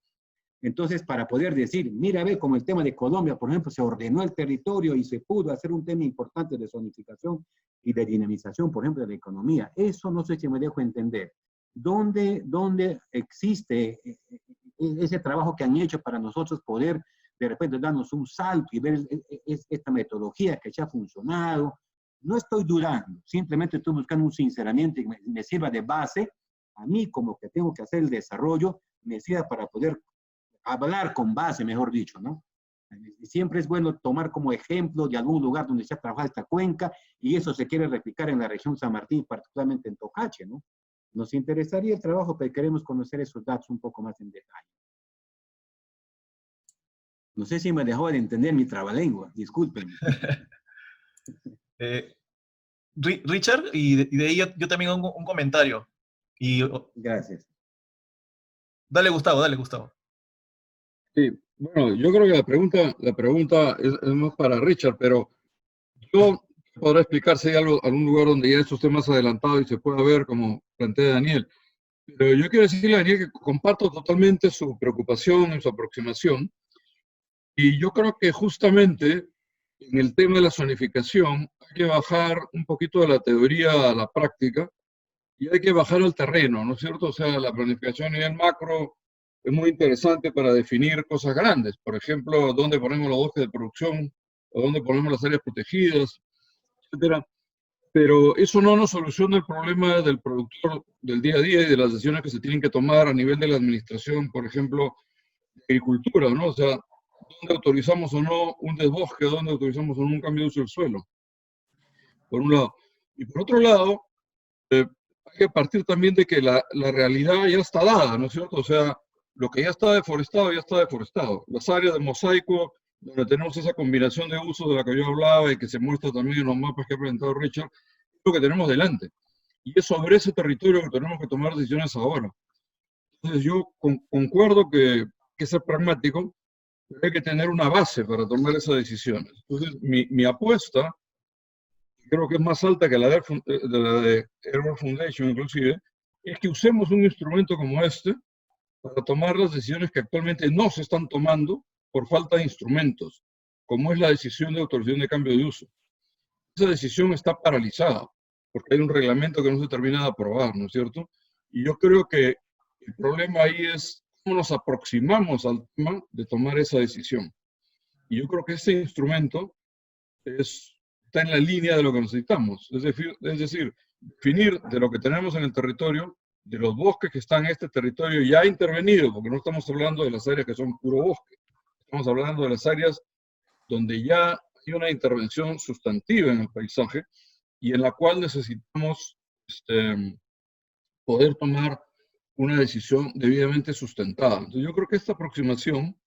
Entonces, para poder decir, mira, ve como el tema de Colombia, por ejemplo, se ordenó el territorio y se pudo hacer un tema importante de zonificación y de dinamización, por ejemplo, de la economía. Eso no sé si me dejo entender. ¿Dónde existe ese trabajo que han hecho para nosotros poder de repente darnos un salto y ver esta metodología que ya ha funcionado? No estoy dudando, simplemente estoy buscando un sinceramiento y me sirva de base, a mí como que tengo que hacer el desarrollo, me sirva para poder hablar con base, mejor dicho, ¿no? Siempre es bueno tomar como ejemplo de algún lugar donde se ha trabajado esta cuenca y eso se quiere replicar en la región San Martín, particularmente en Tocache, ¿no? Nos interesaría el trabajo, pero queremos conocer esos datos un poco más en detalle. No sé si me dejó de entender mi trabalengua, disculpen. Richard, y de ahí yo también hago un comentario. Gracias. Dale, Gustavo, dale, Gustavo. Sí, bueno, yo creo que la pregunta es más para Richard, pero yo podré explicar si hay algún lugar donde ya estos temas adelantados y se pueda ver, como plantea Daniel. Pero yo quiero decirle a Daniel que comparto totalmente su preocupación y su aproximación. Y yo creo que justamente en el tema de la zonificación hay que bajar un poquito de la teoría a la práctica y hay que bajar al terreno, ¿no es cierto? O sea, la planificación a nivel macro es muy interesante para definir cosas grandes. Por ejemplo, dónde ponemos los bosques de producción, o dónde ponemos las áreas protegidas, etcétera. Pero eso no nos soluciona el problema del productor del día a día y de las decisiones que se tienen que tomar a nivel de la administración, por ejemplo, de agricultura, ¿no? O sea, dónde autorizamos o no un desbosque, dónde autorizamos o no un cambio de uso del suelo, por un lado. Y por otro lado, hay que partir también de que la realidad ya está dada, ¿no es cierto? O sea, lo que ya está deforestado, ya está deforestado. Las áreas de mosaico, donde tenemos esa combinación de usos de la que yo hablaba y que se muestra también en los mapas que ha presentado Richard, es lo que tenemos delante. Y es sobre ese territorio que tenemos que tomar decisiones ahora. Entonces yo concuerdo que hay que ser pragmático, pero hay que tener una base para tomar esas decisiones. Entonces mi apuesta, creo que es más alta que la de Airworld Foundation inclusive, es que usemos un instrumento como este para tomar las decisiones que actualmente no se están tomando por falta de instrumentos, como es la decisión de autorización de cambio de uso. Esa decisión está paralizada, porque hay un reglamento que no se termina de aprobar, ¿no es cierto? Y yo creo que el problema ahí es cómo nos aproximamos al tema de tomar esa decisión. Y yo creo que ese instrumento está en la línea de lo que necesitamos. Es decir, definir de lo que tenemos en el territorio, de los bosques que están en este territorio ya intervenido, porque no estamos hablando de las áreas que son puro bosque, estamos hablando de las áreas donde ya hay una intervención sustantiva en el paisaje y en la cual necesitamos poder tomar una decisión debidamente sustentada. Entonces yo creo que esta aproximación,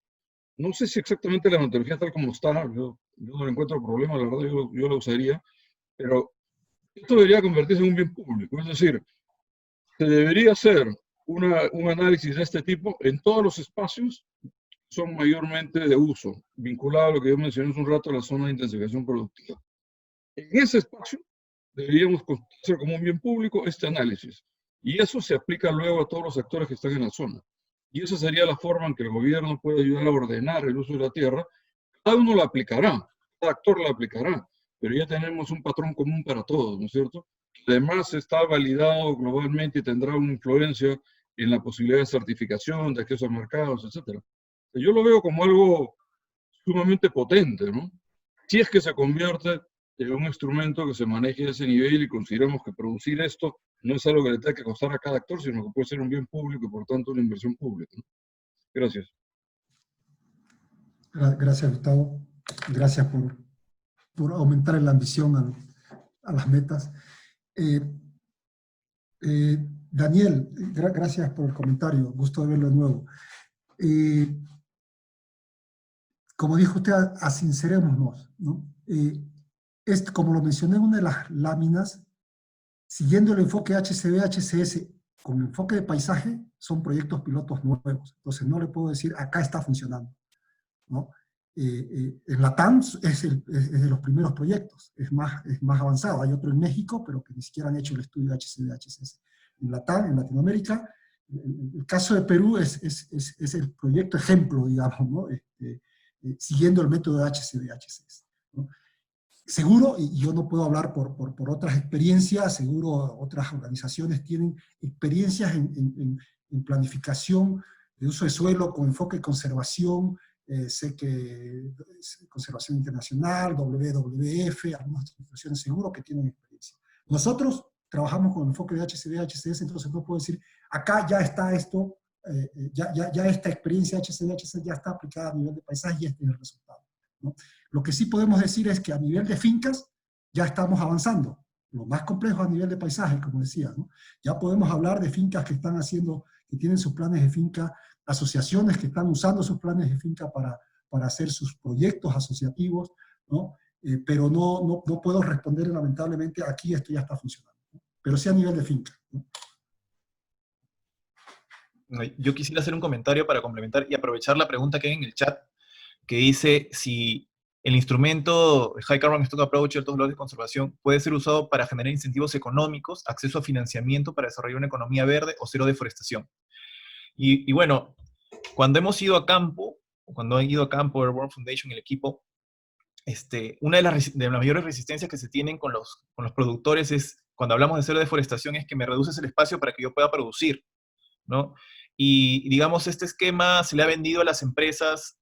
no sé si exactamente la metodología tal como está, yo no le encuentro problema, la verdad yo la usaría, pero esto debería convertirse en un bien público, es decir, se debería hacer un análisis de este tipo en todos los espacios que son mayormente de uso, vinculado a lo que yo mencioné hace un rato, a la zona de intensificación productiva. En ese espacio deberíamos hacer como un bien público este análisis, y eso se aplica luego a todos los actores que están en la zona. Y esa sería la forma en que el gobierno puede ayudar a ordenar el uso de la tierra. Cada uno la aplicará, cada actor la aplicará, pero ya tenemos un patrón común para todos, ¿no es cierto? Además está validado globalmente y tendrá una influencia en la posibilidad de certificación, de acceso a mercados, etc. Yo lo veo como algo sumamente potente, ¿no? Si es que se convierte en un instrumento que se maneje a ese nivel y consideramos que producir esto no es algo que le tenga que costar a cada actor, sino que puede ser un bien público y por tanto una inversión pública, ¿no? Gracias. Gracias, Gustavo. Gracias por aumentar la ambición a las metas. Daniel, gracias por el comentario. Gusto de verlo de nuevo. Como dijo usted, asincerémonos, ¿no? Como lo mencioné en una de las láminas, siguiendo el enfoque HCB-HCS con enfoque de paisaje, son proyectos pilotos nuevos. Entonces no le puedo decir, acá está funcionando, ¿no? En Latam es de los primeros proyectos, es más avanzado. Hay otro en México, pero que ni siquiera han hecho el estudio de HCB-HCS. En Latam, en Latinoamérica, el caso de Perú es el proyecto ejemplo, digamos, ¿no? Siguiendo el método de HCB-HCS, ¿no? Seguro, y yo no puedo hablar por otras experiencias, seguro otras organizaciones tienen experiencias en planificación de uso de suelo con enfoque de conservación. Sé que Conservación Internacional, WWF, algunas instituciones seguro que tienen experiencia. Nosotros trabajamos con enfoque de HCB-HCS, entonces no puedo decir, acá ya está esto, ya esta experiencia HCB-HCS ya está aplicada a nivel de paisaje y este es el resultado, ¿no? Lo que sí podemos decir es que a nivel de fincas ya estamos avanzando. Lo más complejo a nivel de paisaje, como decía, ¿no? Ya podemos hablar de fincas que están haciendo, que tienen sus planes de finca, asociaciones que están usando sus planes de finca para hacer sus proyectos asociativos, ¿no? Pero no puedo responder lamentablemente, aquí esto ya está funcionando, ¿no? Pero sí a nivel de finca, ¿no? Yo quisiera hacer un comentario para complementar y aprovechar la pregunta que hay en el chat, que dice si el instrumento High Carbon Stock Approach y altos valores de conservación puede ser usado para generar incentivos económicos, acceso a financiamiento para desarrollar una economía verde o cero deforestación. Y bueno, cuando hemos ido a campo, cuando han ido a campo el World Foundation, el equipo, una de las mayores resistencias que se tienen con los productores es, cuando hablamos de cero deforestación, es que me reduces el espacio para que yo pueda producir, ¿no? Y digamos, este esquema se le ha vendido a las empresas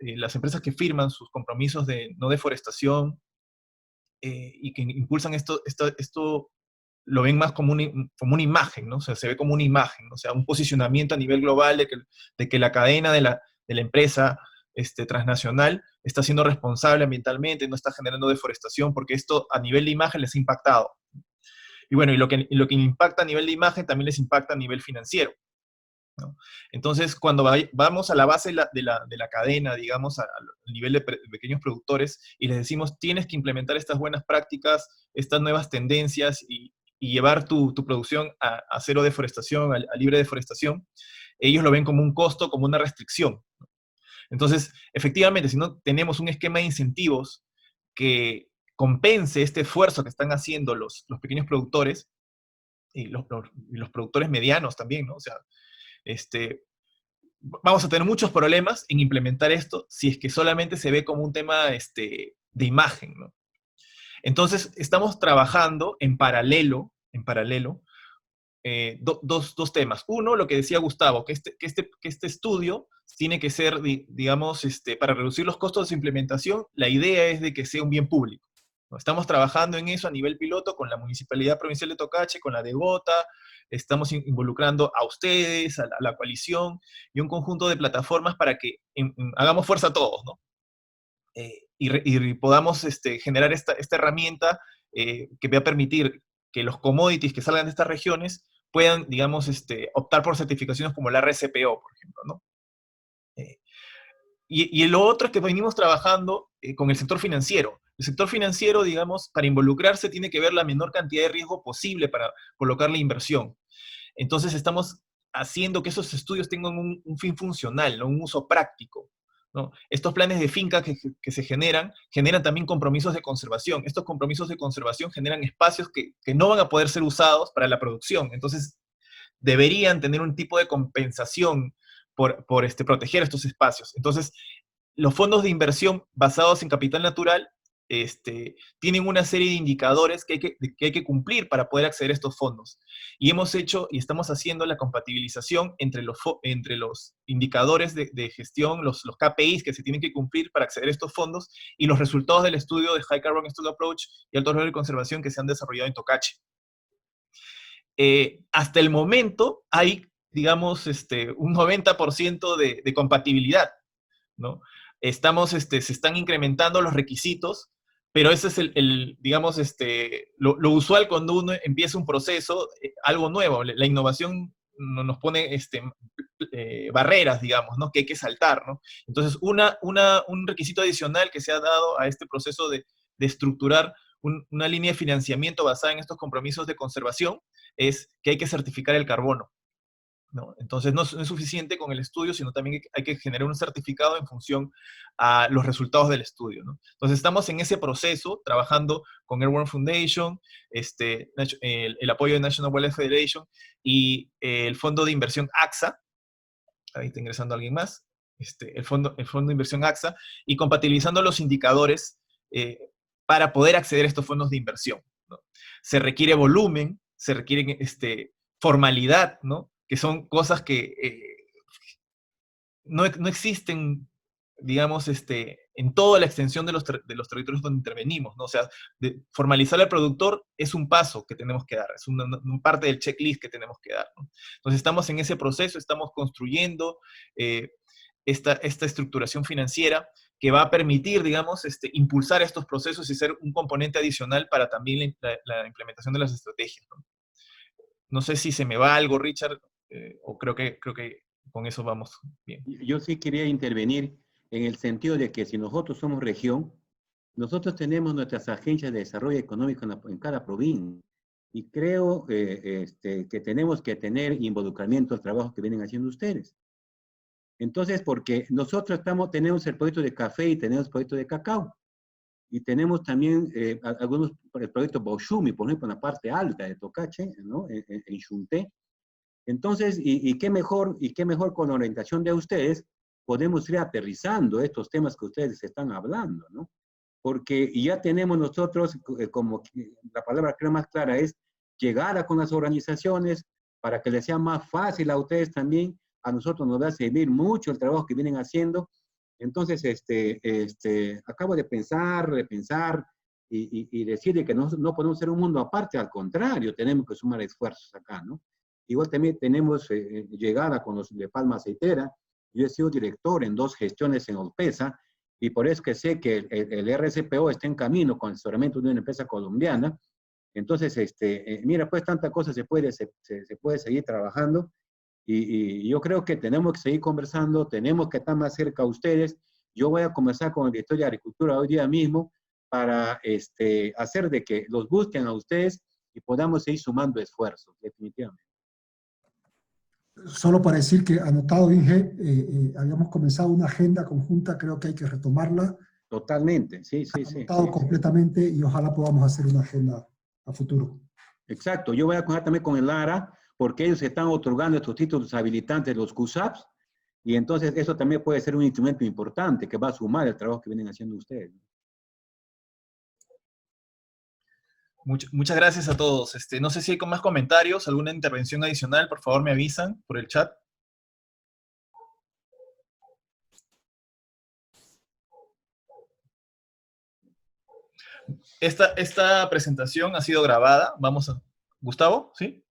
que firman sus compromisos de no deforestación y que impulsan esto lo ven más como una imagen, ¿no? O sea, se ve como una imagen, ¿no? O sea, un posicionamiento a nivel global de que la cadena de la empresa transnacional está siendo responsable ambientalmente, no está generando deforestación, porque esto a nivel de imagen les ha impactado. Y bueno, y lo que impacta a nivel de imagen también les impacta a nivel financiero, ¿no? Entonces, cuando vamos a la base de la cadena, digamos, al nivel de pequeños productores, y les decimos, tienes que implementar estas buenas prácticas, estas nuevas tendencias, y llevar tu producción a cero deforestación, a libre deforestación, ellos lo ven como un costo, como una restricción. Entonces, efectivamente, si no tenemos un esquema de incentivos que compense este esfuerzo que están haciendo los pequeños productores, y los productores medianos también, ¿no? O sea, vamos a tener muchos problemas en implementar esto si es que solamente se ve como un tema de imagen, ¿no? Entonces, estamos trabajando en paralelo, dos temas. Uno, lo que decía Gustavo, que este estudio tiene que ser, digamos, para reducir los costos de implementación, la idea es de que sea un bien público, ¿no? Estamos trabajando en eso a nivel piloto con la Municipalidad Provincial de Tocache, con la de Bogotá, estamos involucrando a ustedes, a la coalición, y un conjunto de plataformas para que hagamos fuerza todos, ¿no? Y podamos generar esta herramienta que va a permitir que los commodities que salgan de estas regiones puedan, digamos, optar por certificaciones como la RCPO, por ejemplo, ¿no? Y lo otro es que venimos trabajando con el sector financiero. El sector financiero, digamos, para involucrarse tiene que ver la menor cantidad de riesgo posible para colocar la inversión. Entonces estamos haciendo que esos estudios tengan un fin funcional, ¿no? Un uso práctico, ¿no? Estos planes de finca que se generan también compromisos de conservación. Estos compromisos de conservación generan espacios que no van a poder ser usados para la producción. Entonces, deberían tener un tipo de compensación por proteger estos espacios. Entonces, los fondos de inversión basados en capital natural tienen una serie de indicadores que hay que cumplir para poder acceder a estos fondos. Y hemos hecho y estamos haciendo la compatibilización entre los indicadores de gestión, los KPIs que se tienen que cumplir para acceder a estos fondos, y los resultados del estudio de High Carbon Stock Approach y Alto Riesgo de Conservación que se han desarrollado en Tocache. Hasta el momento hay, digamos, un 90% de compatibilidad, ¿no? Se están incrementando los requisitos, pero ese es digamos, lo usual cuando uno empieza un proceso, algo nuevo. La innovación nos pone barreras, digamos, ¿no? Que hay que saltar, ¿no? Entonces, un requisito adicional que se ha dado a este proceso de estructurar una línea de financiamiento basada en estos compromisos de conservación es que hay que certificar el carbono, ¿no? Entonces no es suficiente con el estudio, sino también hay que generar un certificado en función a los resultados del estudio, ¿no? Entonces estamos en ese proceso, trabajando con Airborne Foundation, el apoyo de National Wildlife Federation y el fondo de inversión AXA, ahí está ingresando alguien más, el fondo de inversión AXA, y compatibilizando los indicadores para poder acceder a estos fondos de inversión, ¿no? Se requiere volumen, se requiere formalidad, ¿no? Que son cosas que no existen, digamos, en toda la extensión de los territorios donde intervenimos, ¿no? O sea, formalizar al productor es un paso que tenemos que dar, es una parte del checklist que tenemos que dar, ¿no? Entonces estamos en ese proceso, estamos construyendo esta estructuración financiera que va a permitir, digamos, impulsar estos procesos y ser un componente adicional para también la implementación de las estrategias, ¿no? No sé si se me va algo, Richard, o creo que con eso vamos bien. Yo sí quería intervenir en el sentido de que si nosotros somos región, nosotros tenemos nuestras agencias de desarrollo económico en cada provincia. Y creo que tenemos que tener involucramiento al trabajo que vienen haciendo ustedes. Entonces, porque nosotros tenemos el proyecto de café y tenemos el proyecto de cacao. Y tenemos también algunos proyectos Bauxumi, por ejemplo, en la parte alta de Tocache, ¿no? En Xunté. Entonces, y qué mejor con la orientación de ustedes, podemos ir aterrizando estos temas que ustedes están hablando, ¿no? porque ya tenemos nosotros, como la palabra creo más clara es, llegada con las organizaciones para que les sea más fácil a ustedes también. A nosotros nos va a servir mucho el trabajo que vienen haciendo. Entonces, acabo de pensar, repensar y decir que no podemos ser un mundo aparte, al contrario, tenemos que sumar esfuerzos acá, ¿no? Igual también tenemos llegada con los de Palma Aceitera. Yo he sido director en 2 gestiones en Olpesa, y por eso que sé que el RSPO está en camino con el asesoramiento de una empresa colombiana. Entonces, mira, pues tanta cosa se puede seguir trabajando, y yo creo que tenemos que seguir conversando, tenemos que estar más cerca a ustedes. Yo voy a comenzar con el director de Agricultura hoy día mismo para hacer de que los busquen a ustedes y podamos seguir sumando esfuerzos, definitivamente. Solo para decir que, anotado, Inge, habíamos comenzado una agenda conjunta, creo que hay que retomarla. Totalmente, sí. Anotado completamente, y ojalá podamos hacer una agenda a futuro. Exacto, yo voy a contar también con el ARA, porque ellos están otorgando estos títulos habilitantes, los CUSAPs, y entonces eso también puede ser un instrumento importante que va a sumar el trabajo que vienen haciendo ustedes. Muchas gracias a todos. No sé si hay más comentarios, alguna intervención adicional, por favor me avisan por el chat. Esta presentación ha sido grabada. Gustavo, ¿sí?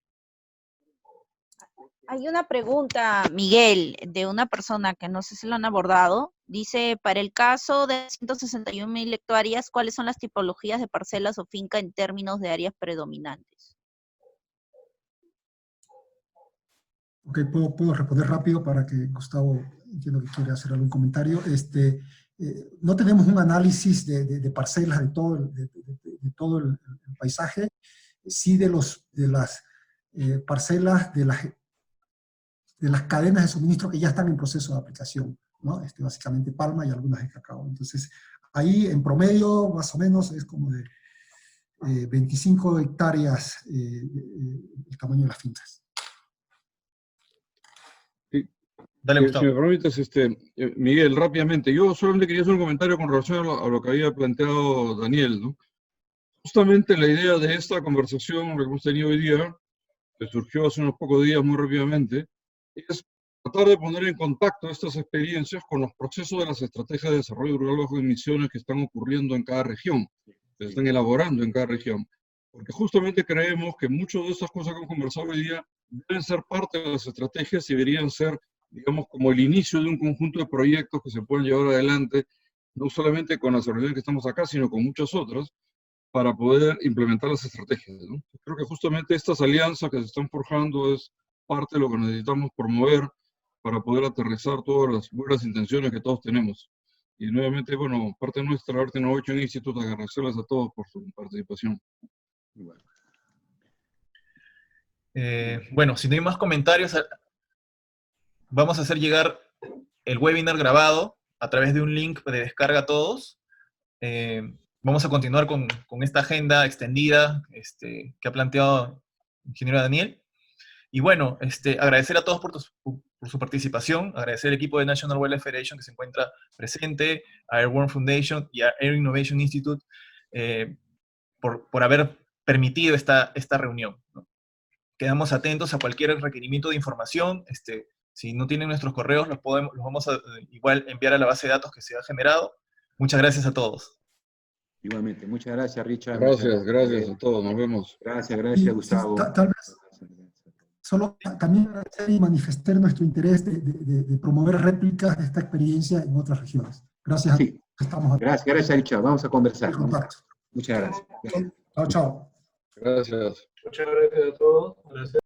Hay una pregunta, Miguel, de una persona que no sé si lo han abordado. Dice, para el caso de 161.000 hectáreas, ¿cuáles son las tipologías de parcelas o finca en términos de áreas predominantes? Ok, puedo responder rápido para que Gustavo, entiendo que quiere hacer algún comentario. No tenemos un análisis de parcelas de todo el paisaje, sí de las parcelas de las cadenas de suministro que ya están en proceso de aplicación, ¿no? Básicamente palma y algunas de cacao. Entonces, ahí en promedio, más o menos, es como de 25 hectáreas el tamaño de las fincas. Dale, Gustavo. Si me permites, Miguel, rápidamente, yo solamente quería hacer un comentario con relación a lo que había planteado Daniel, ¿no? Justamente la idea de esta conversación que hemos tenido hoy día, que surgió hace unos pocos días muy rápidamente, es tratar de poner en contacto estas experiencias con los procesos de las estrategias de desarrollo rural bajo emisiones que están ocurriendo en cada región, que se están elaborando en cada región. Porque justamente creemos que muchas de estas cosas que hemos conversado hoy día deben ser parte de las estrategias y deberían ser, digamos, como el inicio de un conjunto de proyectos que se pueden llevar adelante, no solamente con las organizaciones que estamos acá, sino con muchas otras, para poder implementar las estrategias, ¿no? Creo que justamente estas alianzas que se están forjando es parte de lo que necesitamos promover para poder aterrizar todas las buenas intenciones que todos tenemos. Y nuevamente, bueno, parte nuestra, Arte Innovation Institute, agradecerles a todos por su participación. Bueno, si no hay más comentarios, vamos a hacer llegar el webinar grabado a través de un link de descarga a todos. Vamos a continuar con esta agenda extendida que ha planteado el ingeniero Daniel. Y bueno, agradecer a todos por su participación, agradecer al equipo de National Wildlife Federation que se encuentra presente, a Airborne Foundation y a Air Innovation Institute por haber permitido esta reunión, ¿no? Quedamos atentos a cualquier requerimiento de información. Si no tienen nuestros correos, los vamos a igual enviar a la base de datos que se ha generado. Muchas gracias a todos. Igualmente, muchas gracias, Richard. Gracias a todos, nos vemos. Gracias, Gustavo. Tal vez solo también agradecer y manifestar nuestro interés de promover réplicas de esta experiencia en otras regiones. Gracias. Sí. Gracias, Richard. Vamos a conversar. Muchas gracias. Chao. Gracias. Muchas gracias a todos. Gracias.